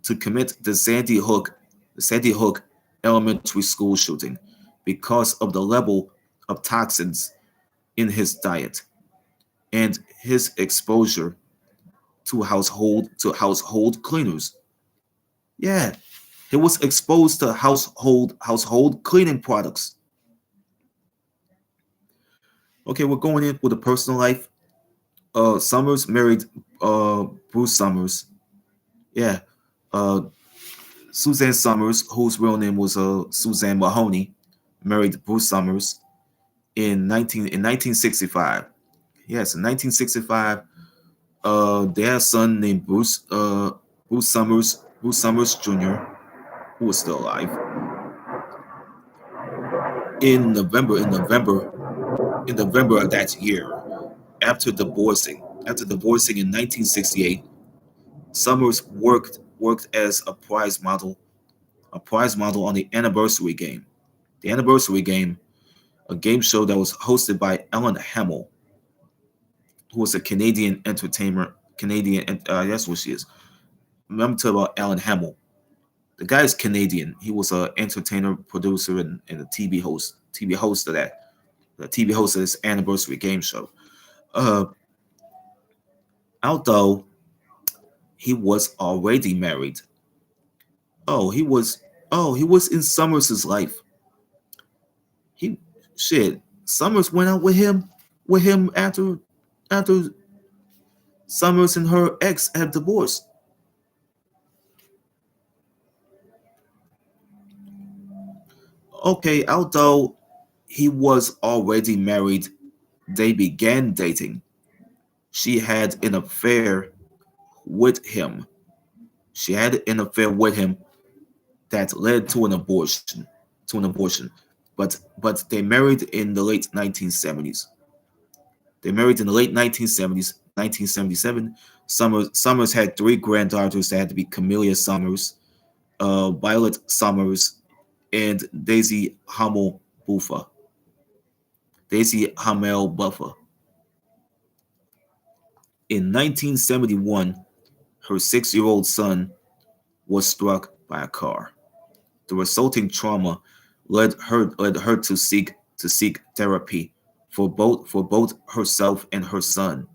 the Sandy Hook elementary school shooting because of the level of toxins in his diet and his exposure to household cleaners. Yeah, he was exposed to household cleaning products. Okay, we're going in with a personal life. Summers married Bruce Summers. Yeah. Uh, Suzanne Summers, whose real name was Suzanne Mahoney, married Bruce Summers in 1965. Yes, in 1965, they had a son named Bruce Summers Jr., who was still alive. In November of that year, after divorcing in 1968, Summers worked as a prize model on the Anniversary Game. The Anniversary Game, a game show that was hosted by Ellen Hamill, who was a Canadian entertainer. That's what she is. Remember to about Ellen Hamill. The guy is Canadian. He was an entertainer, producer, and a TV host. The TV host of this Anniversary Game show. Uh, Although he was already married. Oh, he was in Summers' life. He shit. Summers went out with him after Summers and her ex had divorced. Okay, although he was already married, they began dating. She had an affair with him. She had an affair with him that led to an abortion. But they married in the late 1970s. They married in the late 1970s, 1977. Summers had three granddaughters that had to be Camellia Summers, Violet Summers, and Buffa. Daisy Hamel Buffa. In 1971, her 6-year-old son was struck by a car. The resulting trauma led her to seek therapy for both herself and her son.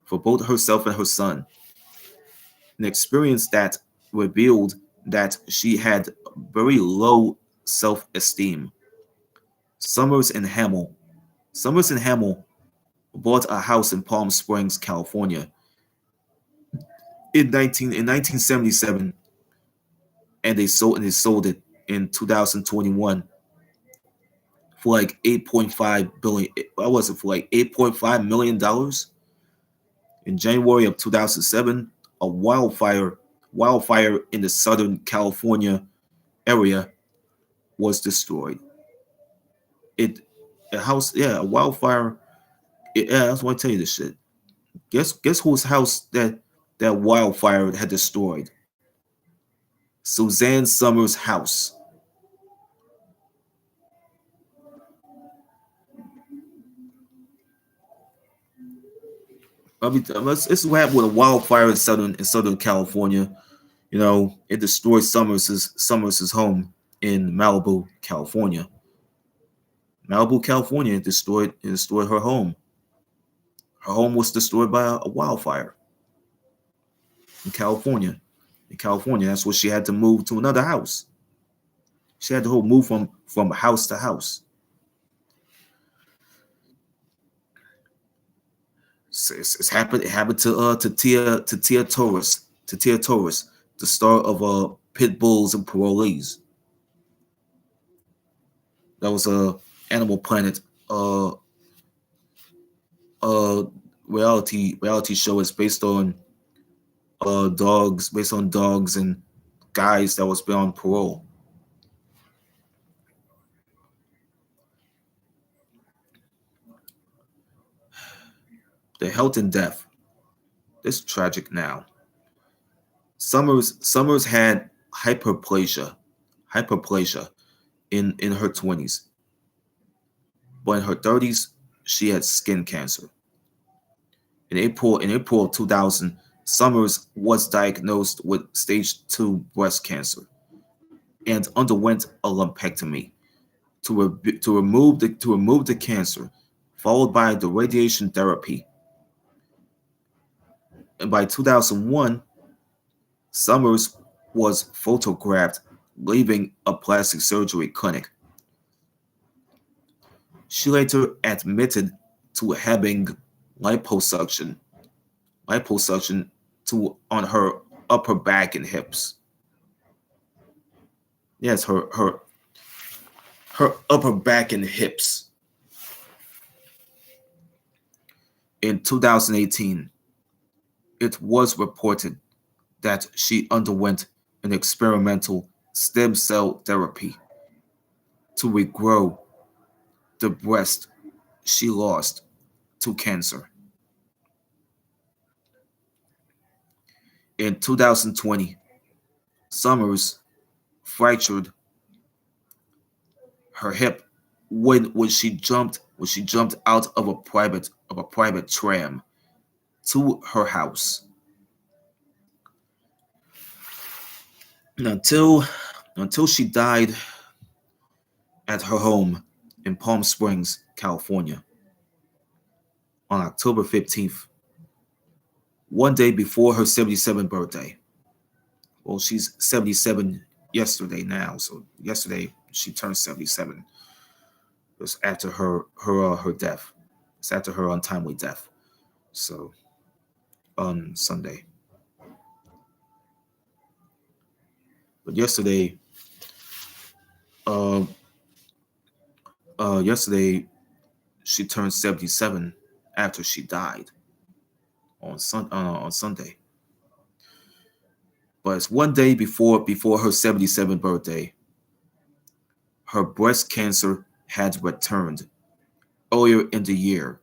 For both herself and her son. An experience that revealed that she had very low self-esteem. Summers and Hamill. Summers and Hamill bought a house in Palm Springs, California in 1977, and they sold it in 2021 for like 8.5 billion. What was it, for like 8.5 million dollars? In January of 2007, a wildfire in the Southern California area was destroyed. It a house, yeah, a wildfire. Yeah, that's why I tell you this shit. Guess whose house that wildfire had destroyed? Suzanne Summers' house. I mean, this is what happened with a wildfire in Southern California. It destroyed Summers's home in Malibu, California. Malibu, California, it destroyed her home. Her home was destroyed by a wildfire in California. In California, that's where she had to move to another house. She had to move from house to house. It's happened. It happened to Tia Torres, the star of Pit Bulls and Parolees. That was a Animal Planet uh uh reality show. It's based on dogs and guys that was beyond parole. The health and death. This is tragic now. Summers had hyperplasia in her 20s, but in her 30s she had skin cancer. In April of 2000, Summers was diagnosed with stage 2 breast cancer and underwent a lumpectomy to remove the cancer, followed by the radiation therapy. And by 2001, Summers was photographed leaving a plastic surgery clinic. She later admitted to having liposuction, liposuction on her upper back and hips. Yes, her upper back and hips. In 2018, it was reported that she underwent an experimental stem cell therapy to regrow the breast she lost to cancer. In 2020, Summers fractured her hip when she jumped out of a private tram to her house. And until she died at her home in Palm Springs, California, on October 15th, one day before her 77th birthday. Well, she's 77 yesterday now, so yesterday she turned 77. It was after her death. It's after her untimely death. So on Sunday. But uh, yesterday she turned 77 after she died on Sunday. But it's one day before her 77th birthday. Her breast cancer had returned earlier in the year.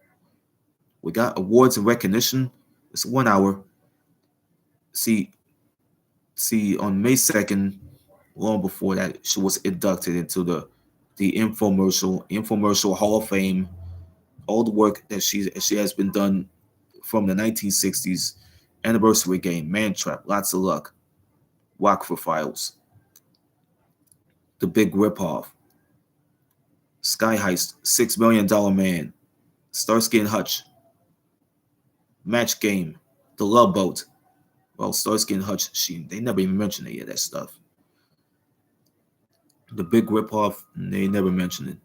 We got awards and recognition. It's 1 hour. See, on May 2nd, long before that, she was inducted into the infomercial Hall of Fame. All the work that she has been done from the 1960s, Anniversary Game, Man Trap, Lots of Luck, Rockford Files, The Big Ripoff, Sky Heist, $6 Million Man, Starsky and Hutch, Match Game, The Love Boat. Well, Starsky and Hutch, they never even mentioned any of that stuff. The Big Ripoff, they never mentioned it.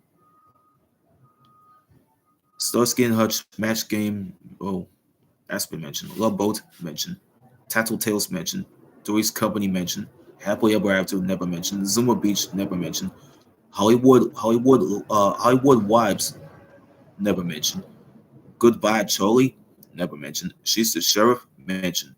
Starsky and Hutch, Match Game, oh, that's been mentioned. Love Boat, mentioned. Tattletales, mentioned. Three's Company, mentioned. Happily Ever After, never mentioned. Zuma Beach, never mentioned. Hollywood Wives, never mentioned. Goodbye Charlie, never mentioned. She's the Sheriff, mentioned.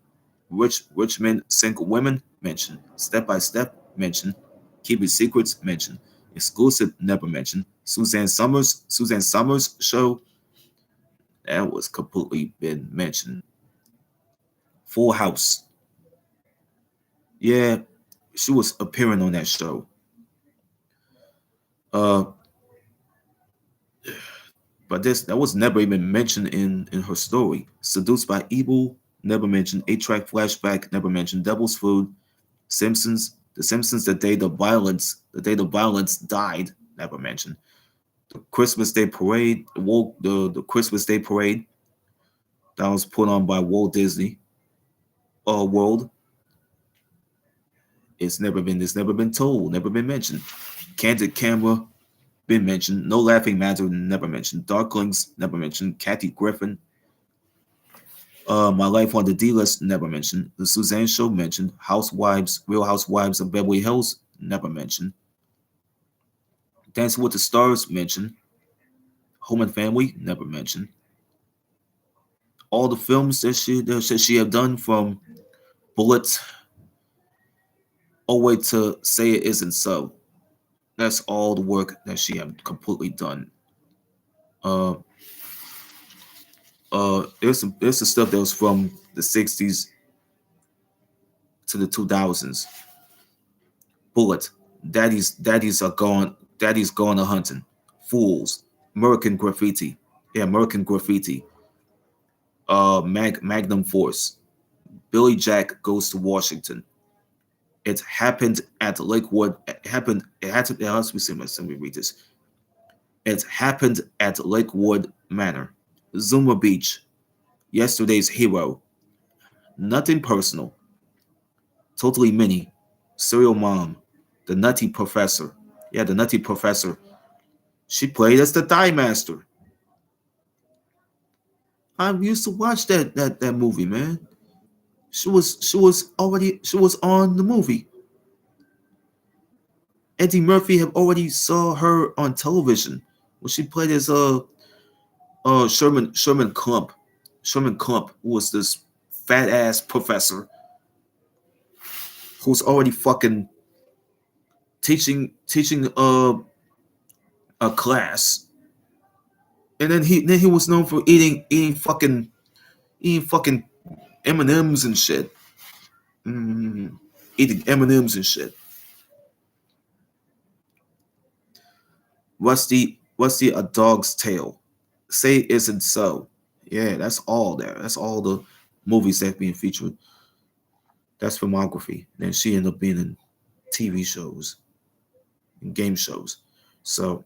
Rich Men, Single Women, mentioned. Step by Step, mentioned. Keeping Secrets, mentioned. Exclusive, never mentioned. Suzanne Summers show, that was completely been mentioned. Full House, yeah, she was appearing on that show. Uh, but this that was never even mentioned in her story. Seduced by Evil, never mentioned. 8-track flashback, never mentioned. Devil's Food, Simpsons, The Simpsons, the day the violence died, never mentioned. The Christmas Day Parade, the Christmas Day Parade that was put on by Walt Disney World. It's never been told, never been mentioned. Candid Camera, been mentioned. No Laughing Matter, never mentioned. Darklings, never mentioned. Kathy Griffin, My Life on the D List, never mentioned. The Suzanne Show, mentioned. Housewives, Real Housewives of Beverly Hills, never mentioned. Dancing with the Stars, mentioned. Home and Family, never mentioned. All the films that she have done, from Bullets all the way to Say It Isn't So. That's all the work that she have completely done. Uh, there's some stuff that was from the '60s to the 2000s. Bullet, Daddy's gone a hunting. Fools, American Graffiti, yeah, American Graffiti. Magnum Force, Billy Jack Goes to Washington. It happened at Lakewood. It happened. It had to. Let me read this. It happened at Lakewood Manor. Zuma Beach, Yesterday's Hero. Nothing personal. Totally Mini. Serial Mom. The Nutty Professor. Yeah, the Nutty Professor. She played as the Thigh Master. I used to watch that movie, man. She was on the movie. Eddie Murphy have already saw her on television when she played as Sherman Clump. Sherman Clump was this fat ass professor who's already fucking teaching a class, and then he was known for eating fucking M and M's and shit, mm, eating M and M's and shit. Rusty a Dog's Tale. Say It Isn't So. Yeah, that's all there. That's all the movies that being featured. That's filmography. Then she ended up being in TV shows and game shows. So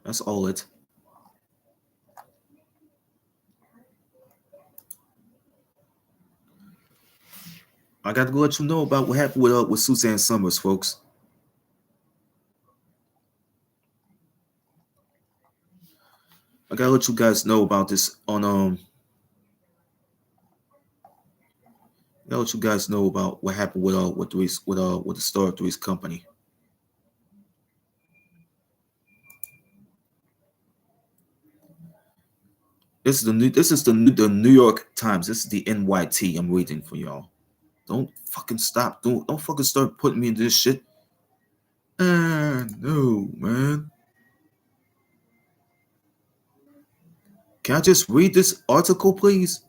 that's all it. I got to let you know about what happened with Suzanne Summers, folks. I gotta let you guys know about this on I gotta let you guys know about what happened with the Star Three's company. The New York Times. This is the NYT. I'm reading for y'all. Don't fucking stop. Don't fucking start putting me in this shit. No, man. Can I just read this article, please?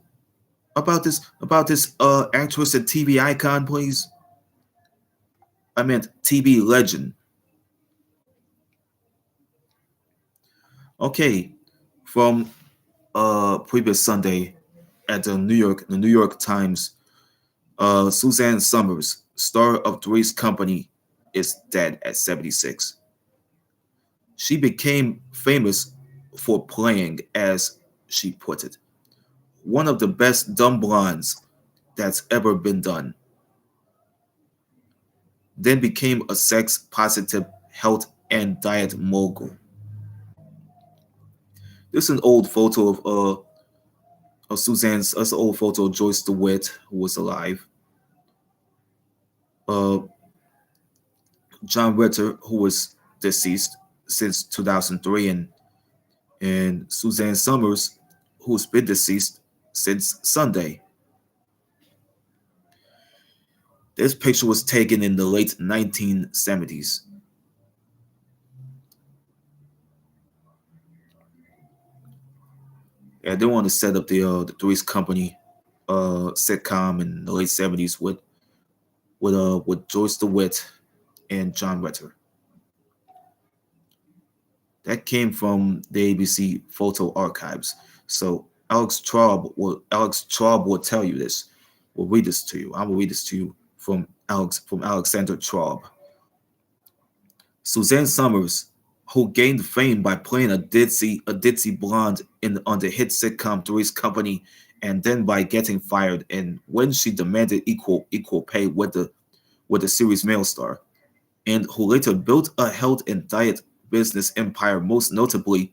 About this actress and TV icon, please. I meant TV legend. Okay, from previous Sunday at the New York Times, Suzanne Summers, star of Three's Company, is dead at 76. She became famous for playing, as she put it, one of the best dumb blondes that's ever been done. Then became a sex positive health and diet mogul. This is an old photo of Suzanne's. That's an old photo of Joyce DeWitt, who was alive. Uh, John Ritter, who was deceased since 2003, and Suzanne Summers, who's been deceased since Sunday. This picture was taken in the late 1970s. Yeah, they want to set up the Three's Company sitcom in the late 70s with Joyce DeWitt and John Ritter. That came from the ABC photo archives. So Alex Traub will tell you this. Will read this to you. I will read this to you from Alexander Traub. Suzanne Summers, who gained fame by playing a ditzy blonde on the hit sitcom Three's Company, and then by getting fired, and when she demanded equal pay with the series male star, and who later built a health and diet business empire, most notably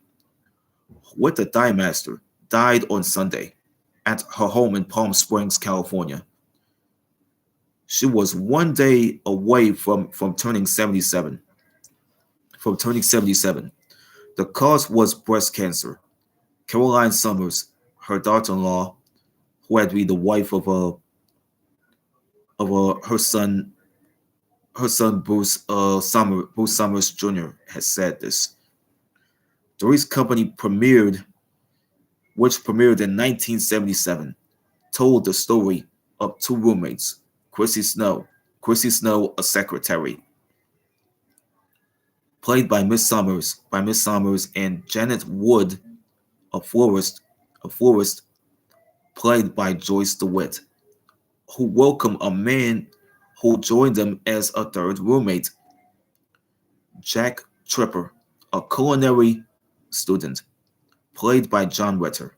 with the Thigh Master, died on Sunday at her home in Palm Springs, California. She was one day away from turning 77. From turning 77. The cause was breast cancer. Caroline Summers, her daughter-in-law, who had been the wife of her son Bruce Summers Jr. has said this. Three's Company which premiered in 1977, told the story of two roommates, Chrissy Snow, a secretary, played by Miss Summers, and Janet Wood, a florist, played by Joyce DeWitt, who welcomed a man who joined them as a third roommate, Jack Tripper, a culinary student, played by John Ritter.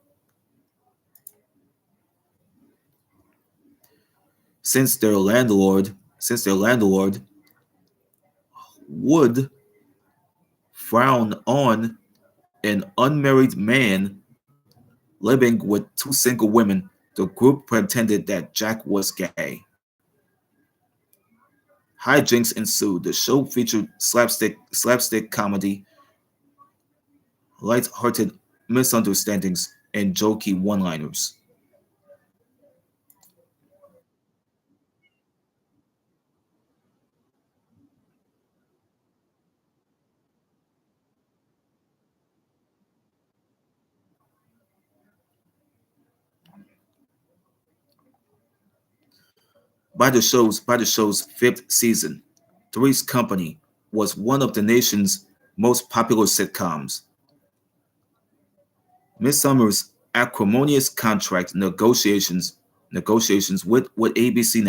Since their landlord would frown on an unmarried man living with two single women, the group pretended that Jack was gay. Hijinks ensued. The show featured slapstick comedy, light-hearted misunderstandings, and jokey one-liners. By the show's fifth season, Three's Company was one of the nation's most popular sitcoms. Miss Summers' acrimonious contract negotiations with ABC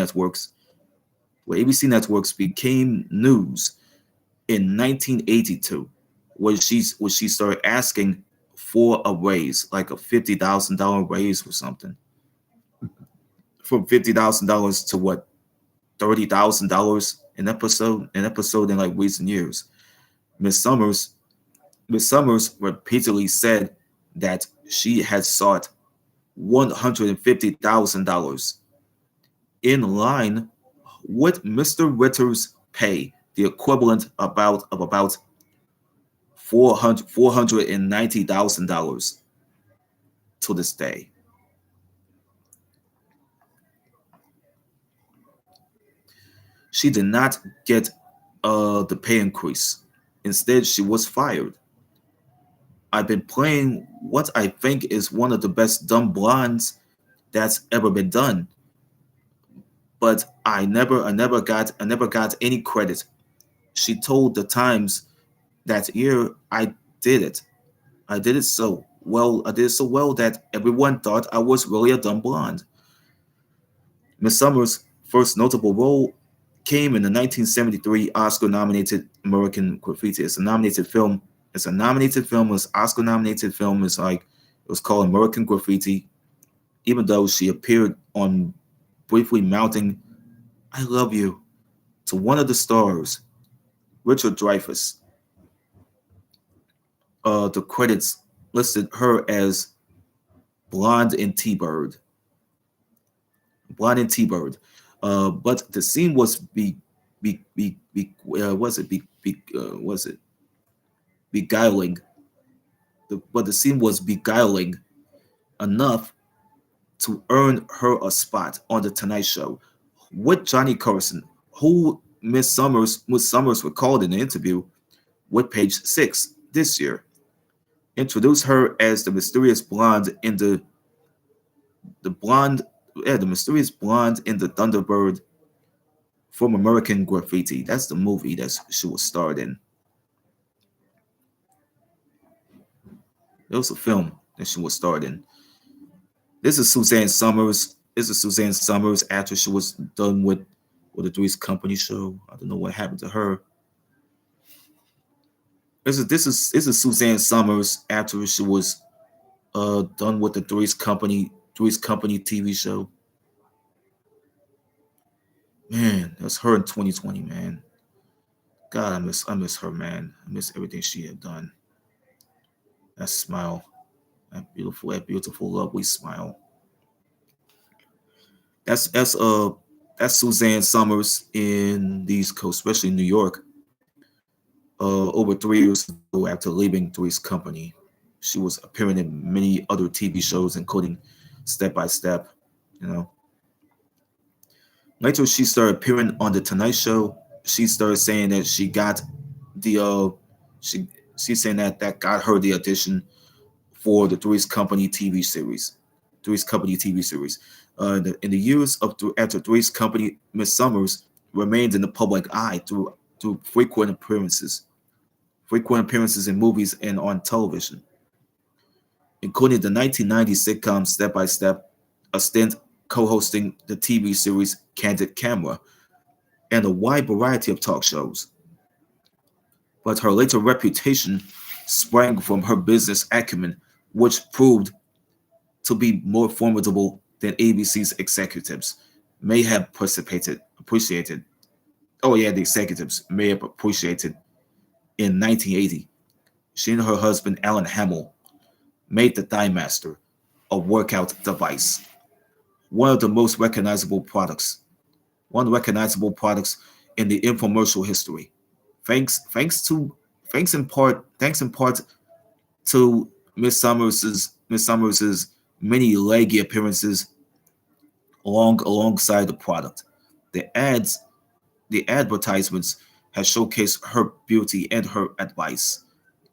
Networks became news in 1982, where she started asking for a raise, like a $50,000 raise or something, from $50,000 to what, $30,000 an episode in like recent years. Miss Summers Miss Summers repeatedly said that she had sought $150,000 in line with Mr. Ritter's pay, the equivalent of about $490,000 to this day. She did not get the pay increase. Instead, she was fired. I've been playing what I think is one of the best dumb blondes that's ever been done. But I never got any credit. She told the Times that year, did it. I did it so well. I did it so well that everyone thought I was really a dumb blonde. Miss Summers' first notable role came in the 1973 Oscar-nominated American Graffiti. It's a nominated film. It's a nominated film. It's Oscar-nominated film. It's like it was called American Graffiti. Even though she appeared on briefly mouthing "I love you" to one of the stars, Richard Dreyfuss. The credits listed her as blonde in T-Bird, blonde in T-Bird. But the scene was was it was it beguiling? But the scene was beguiling enough to earn her a spot on the Tonight Show with Johnny Carson, who Miss Summers recalled in an interview with Page Six this year. Introduced her as the mysterious blonde in the blonde, the mysterious blonde in the Thunderbird from American Graffiti. That's the movie that she was starred in. It was a film that she was starred in. This is Suzanne Summers. This is Suzanne Summers after she was done with the Three's Company show. I don't know what happened to her. This is Suzanne Summers after she was done with the Three's Company TV show. Man, that's her in 2020, man. God, I miss her, man. I miss everything she had done. That smile, that beautiful, lovely smile. That's that's uh that's Suzanne Summers in the East Coast, especially in New York. Over 3 years ago, after leaving Three's Company, she was appearing in many other TV shows, including Step by Step. You know, later she started appearing on the Tonight Show. She started saying that she got the she she's saying that got her the audition for the Three's Company TV series. Three's Company TV series. In the years after Three's Company, Miss Summers remained in the public eye through frequent appearances in movies and on television, including the 1990 sitcom Step by Step, a stint co-hosting the TV series Candid Camera, and a wide variety of talk shows. But her later reputation sprang from her business acumen, which proved to be more formidable than ABC's executives may have appreciated. Oh yeah, the executives may have appreciated. In 1980, she and her husband Alan Hamill made the Thigh Master a workout device, one of the most recognizable products, one recognizable products in the infomercial history. Thanks in part to Miss Summers's many leggy appearances alongside the product. The ads, the advertisements had showcased her beauty and her advice.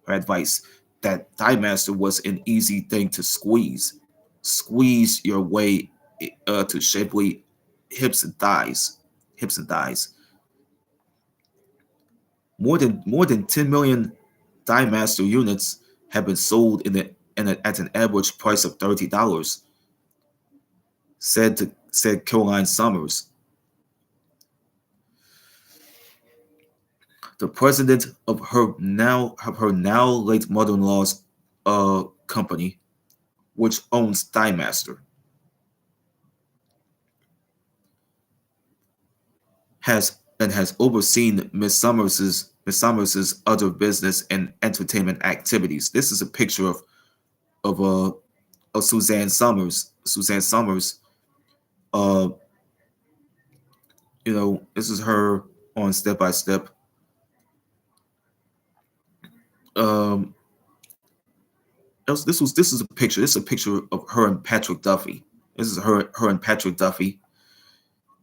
Her advice that Thigh Master was an easy thing to squeeze. Squeeze your way to shapely hips and thighs. Hips and thighs. More than 10 million Thigh Master units have been sold at an average price of $30. Said Caroline Summers, the president of her now late mother-in-law's company, which owns Thigh Master, has overseen Miss Summers's other business and entertainment activities. This is a picture of Suzanne Summers. Suzanne Summers, uh, this is her on Step by Step. Um, this is a picture. This is a picture of her and Patrick Duffy. This is her and Patrick Duffy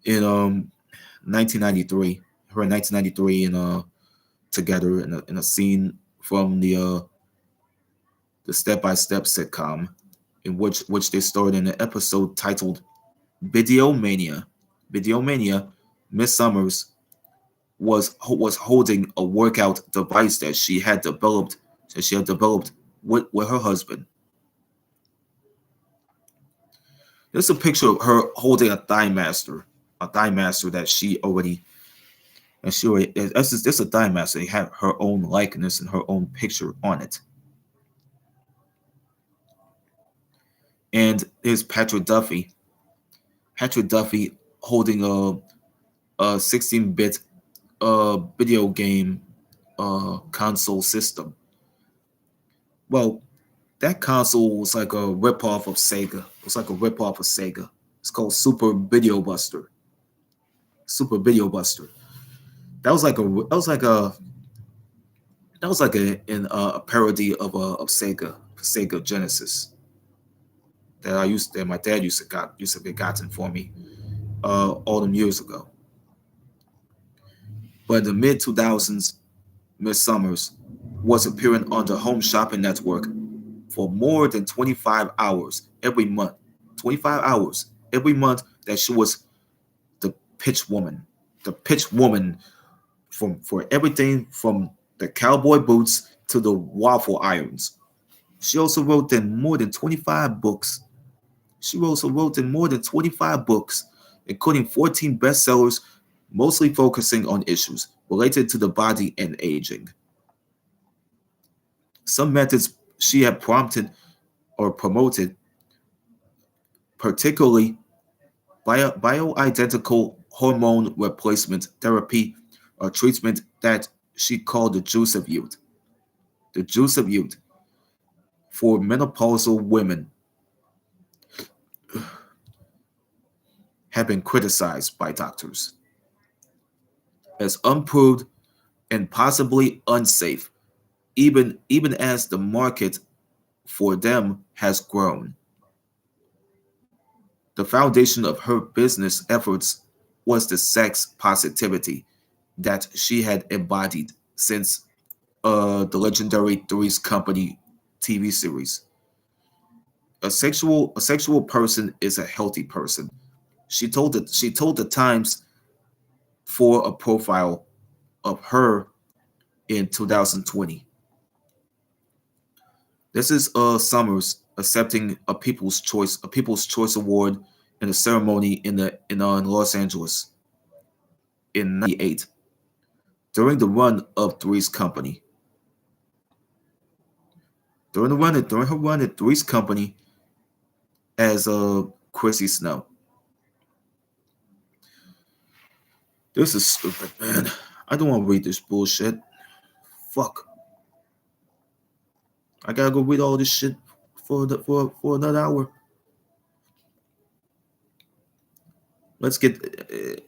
in 1993. Her in 1993 in together in a scene from the Step by Step sitcom. in which they starred in an episode titled Videomania. Videomania, Miss Summers was holding a workout device that she had developed with her husband. There's a picture of her holding a thigh master that she already this a thigh master. They have her own likeness and her own picture on it. And there's Patrick Duffy holding a 16-bit video game console system. Well, that console was like a ripoff of Sega. It was like a ripoff of Sega. It's called Super Video Buster. Super Video Buster. That was like a that was like a that was like a parody of Sega Genesis that my dad used to get gotten for me all them years ago. But in the mid 2000s, Miss Summers was appearing on the Home Shopping Network for more than 25 hours every month. 25 hours every month that she was the pitch woman. The pitch woman for everything from the cowboy boots to the waffle irons. She also wrote in more than 25 books. She also wrote in more than 25 books, including 14 bestsellers, mostly focusing on issues related to the body and aging. Some methods she had prompted or promoted, particularly bioidentical hormone replacement therapy, a treatment that she called the juice of youth. The juice of youth for menopausal women have been criticized by doctors as unproved and possibly unsafe, even as the market for them has grown. The foundation of her business efforts was the sex positivity that she had embodied since the legendary Three's Company TV series. A sexual person is a healthy person. She told the Times for a profile of her in 2020. This is Summers accepting a People's Choice Award in a ceremony in Los Angeles in '98 during the run of Three's Company. During her run at Three's Company as Chrissy Snow. This is stupid, man. I don't want to read this bullshit. Fuck. I gotta go read all this shit for another hour. Let's get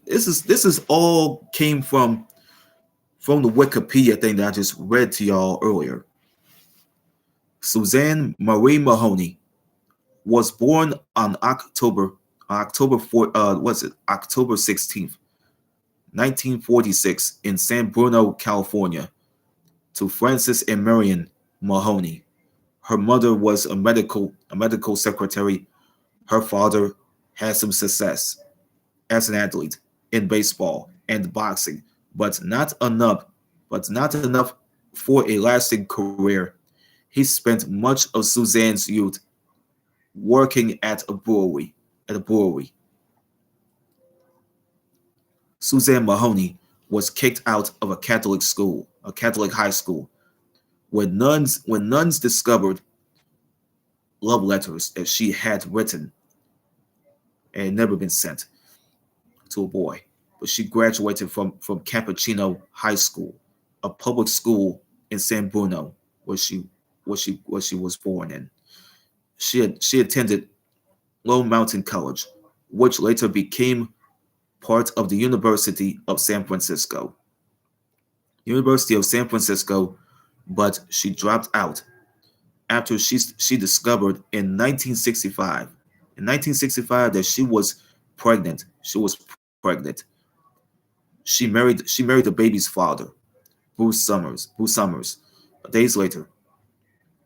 this is all came from the Wikipedia thing that I just read to y'all earlier. Suzanne Marie Mahoney was born on October 4 what's it October 16th, 1946 in San Bruno, California, to Francis and Marion Mahoney. Her mother was a medical secretary. Her father had some success as an athlete in baseball and boxing, but not enough for a lasting career. He spent much of Suzanne's youth working at a brewery. At a brewery, Suzanne Mahoney was kicked out of a Catholic high school, when nuns discovered love letters that she had written and had never been sent to a boy. But she graduated from Cappuccino High School, a public school in San Bruno, where she was born in. She attended Lone Mountain College, which later became part of the University of San Francisco, but she dropped out after she discovered in 1965 that she was pregnant. She was pregnant. She married the baby's father, Bruce Summers. Days later,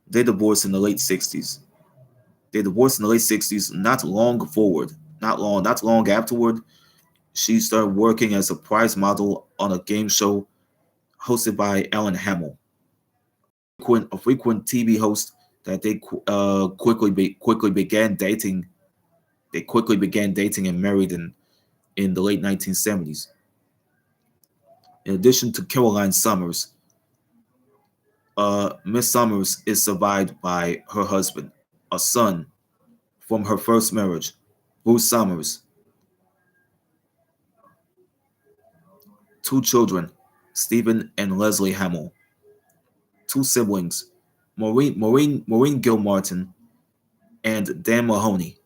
they divorced in the late 60s. They divorced in the late 60s. Not long afterward, she started working as a prize model on a game show hosted by Ellen Hamill, a frequent TV host that they quickly began dating. They quickly began dating and married in the late 1970s. In addition to Caroline Summers, Miss Summers is survived by her husband, a son from her first marriage, Bruce Summers, two children, Stephen and Leslie Hamill, two siblings, Maureen Gilmartin, and Dan Mahoney,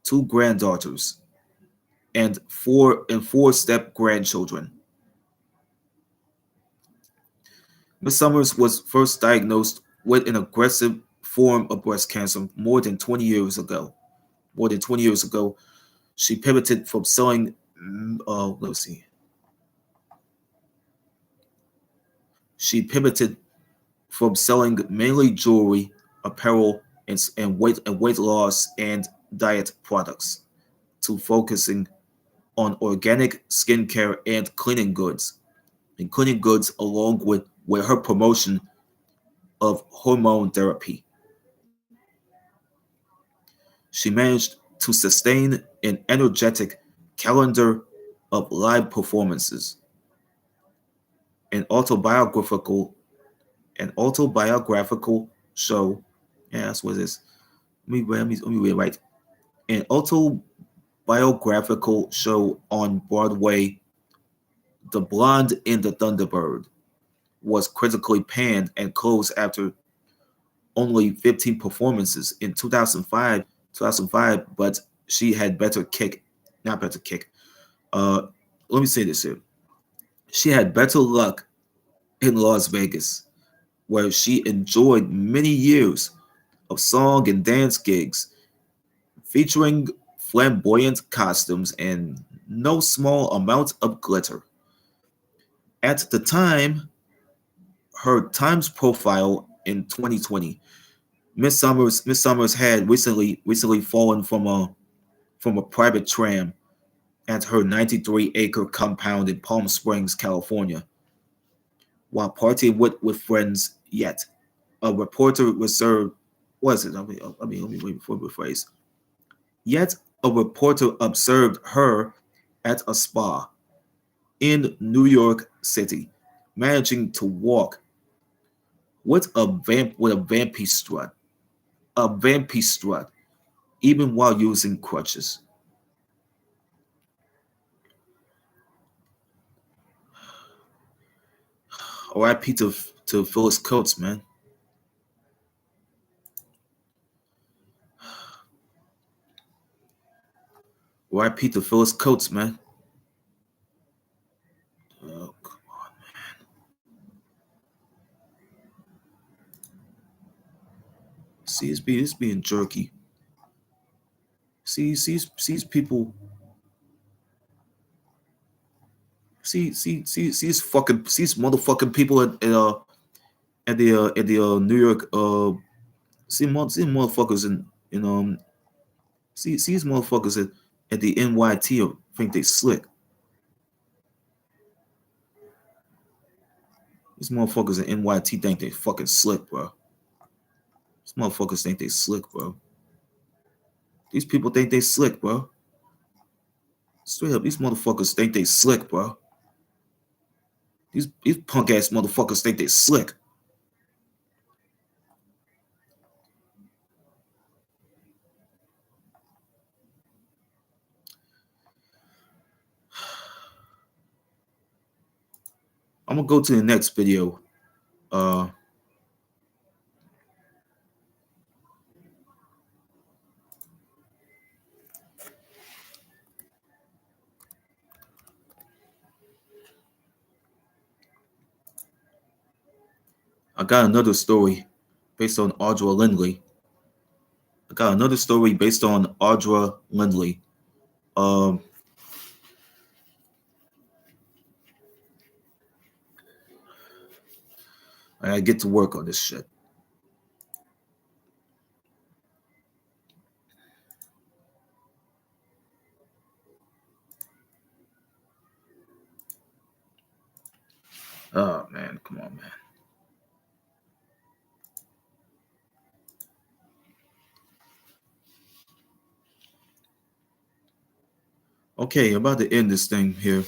two granddaughters, and four step grandchildren. Miss Summers was first diagnosed with an aggressive form of breast cancer more than 20 years ago. More than 20 years ago, she pivoted from selling. Let's see. She pivoted from selling mainly jewelry, apparel, and weight loss and diet products to focusing on organic skincare and cleaning goods along with her promotion of hormone therapy. She managed to sustain an energetic calendar of live performances, an autobiographical an autobiographical show. Yeah, that's what it is. Let me read it right. An autobiographical show on Broadway, The Blonde in the Thunderbird, was critically panned and closed after only 15 performances in 2005, but she had not better kick. Uh, Let me say this here. She had better luck in Las Vegas, where she enjoyed many years of song and dance gigs featuring flamboyant costumes and no small amount of glitter. At the time, her Times profile in 2020, Miss Summers had recently fallen from a private tram at her 93-acre compound in Palm Springs, California, while partying with friends. Yet, a reporter reserved was it? Let me wait before the phrase. Yet, a reporter observed her at a spa in New York City, managing to walk with a vampy strut, even while using crutches. R.I.P. to Phyllis Coates, man. R.I.P. to Phyllis Coates, man. Oh, come on. See, it's being jerky. See, people. See, these motherfucking people at the New York see motherfuckers see these motherfuckers at the NYT think they slick. These motherfuckers at NYT think they fucking slick, bro. These motherfuckers think they slick, bro. These people think they slick, bro. Straight up, these motherfuckers think they slick, bro. These punk ass motherfuckers think they slick. I'm gonna go to the next video. Uh, I got another story based on Audra Lindley. I got another story based on Audra Lindley. Um, I gotta get to work on this shit. Oh man, come on, man. Okay, about to end this thing here.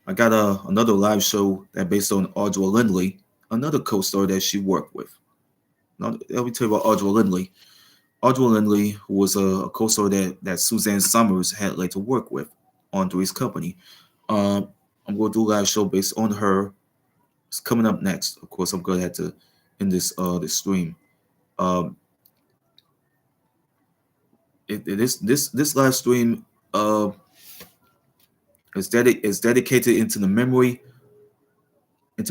I got another live show that based on Audra Lindley, another co-star that she worked with. Now, let me tell you about Audra Lindley. Audra Lindley was a co-star that Suzanne Summers had later worked with on Three's Company. Um, I'm going to do a live show based on her. It's coming up next. Of course, I'm going to have to end this stream. Um, this live stream uh, is dedicated into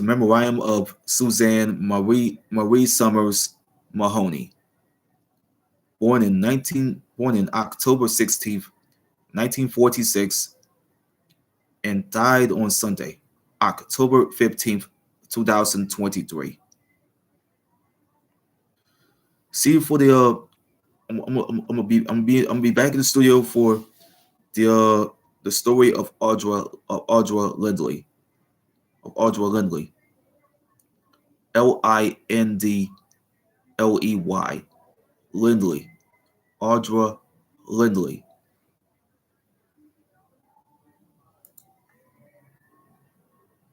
memoriam of Suzanne Marie Summers Mahoney, born in October 16th, 1946, and died on Sunday, October 15th, 2023. See you for the I'm gonna be back in the studio for the story of Audra Lindley, Lindley, Lindley, Audra Lindley.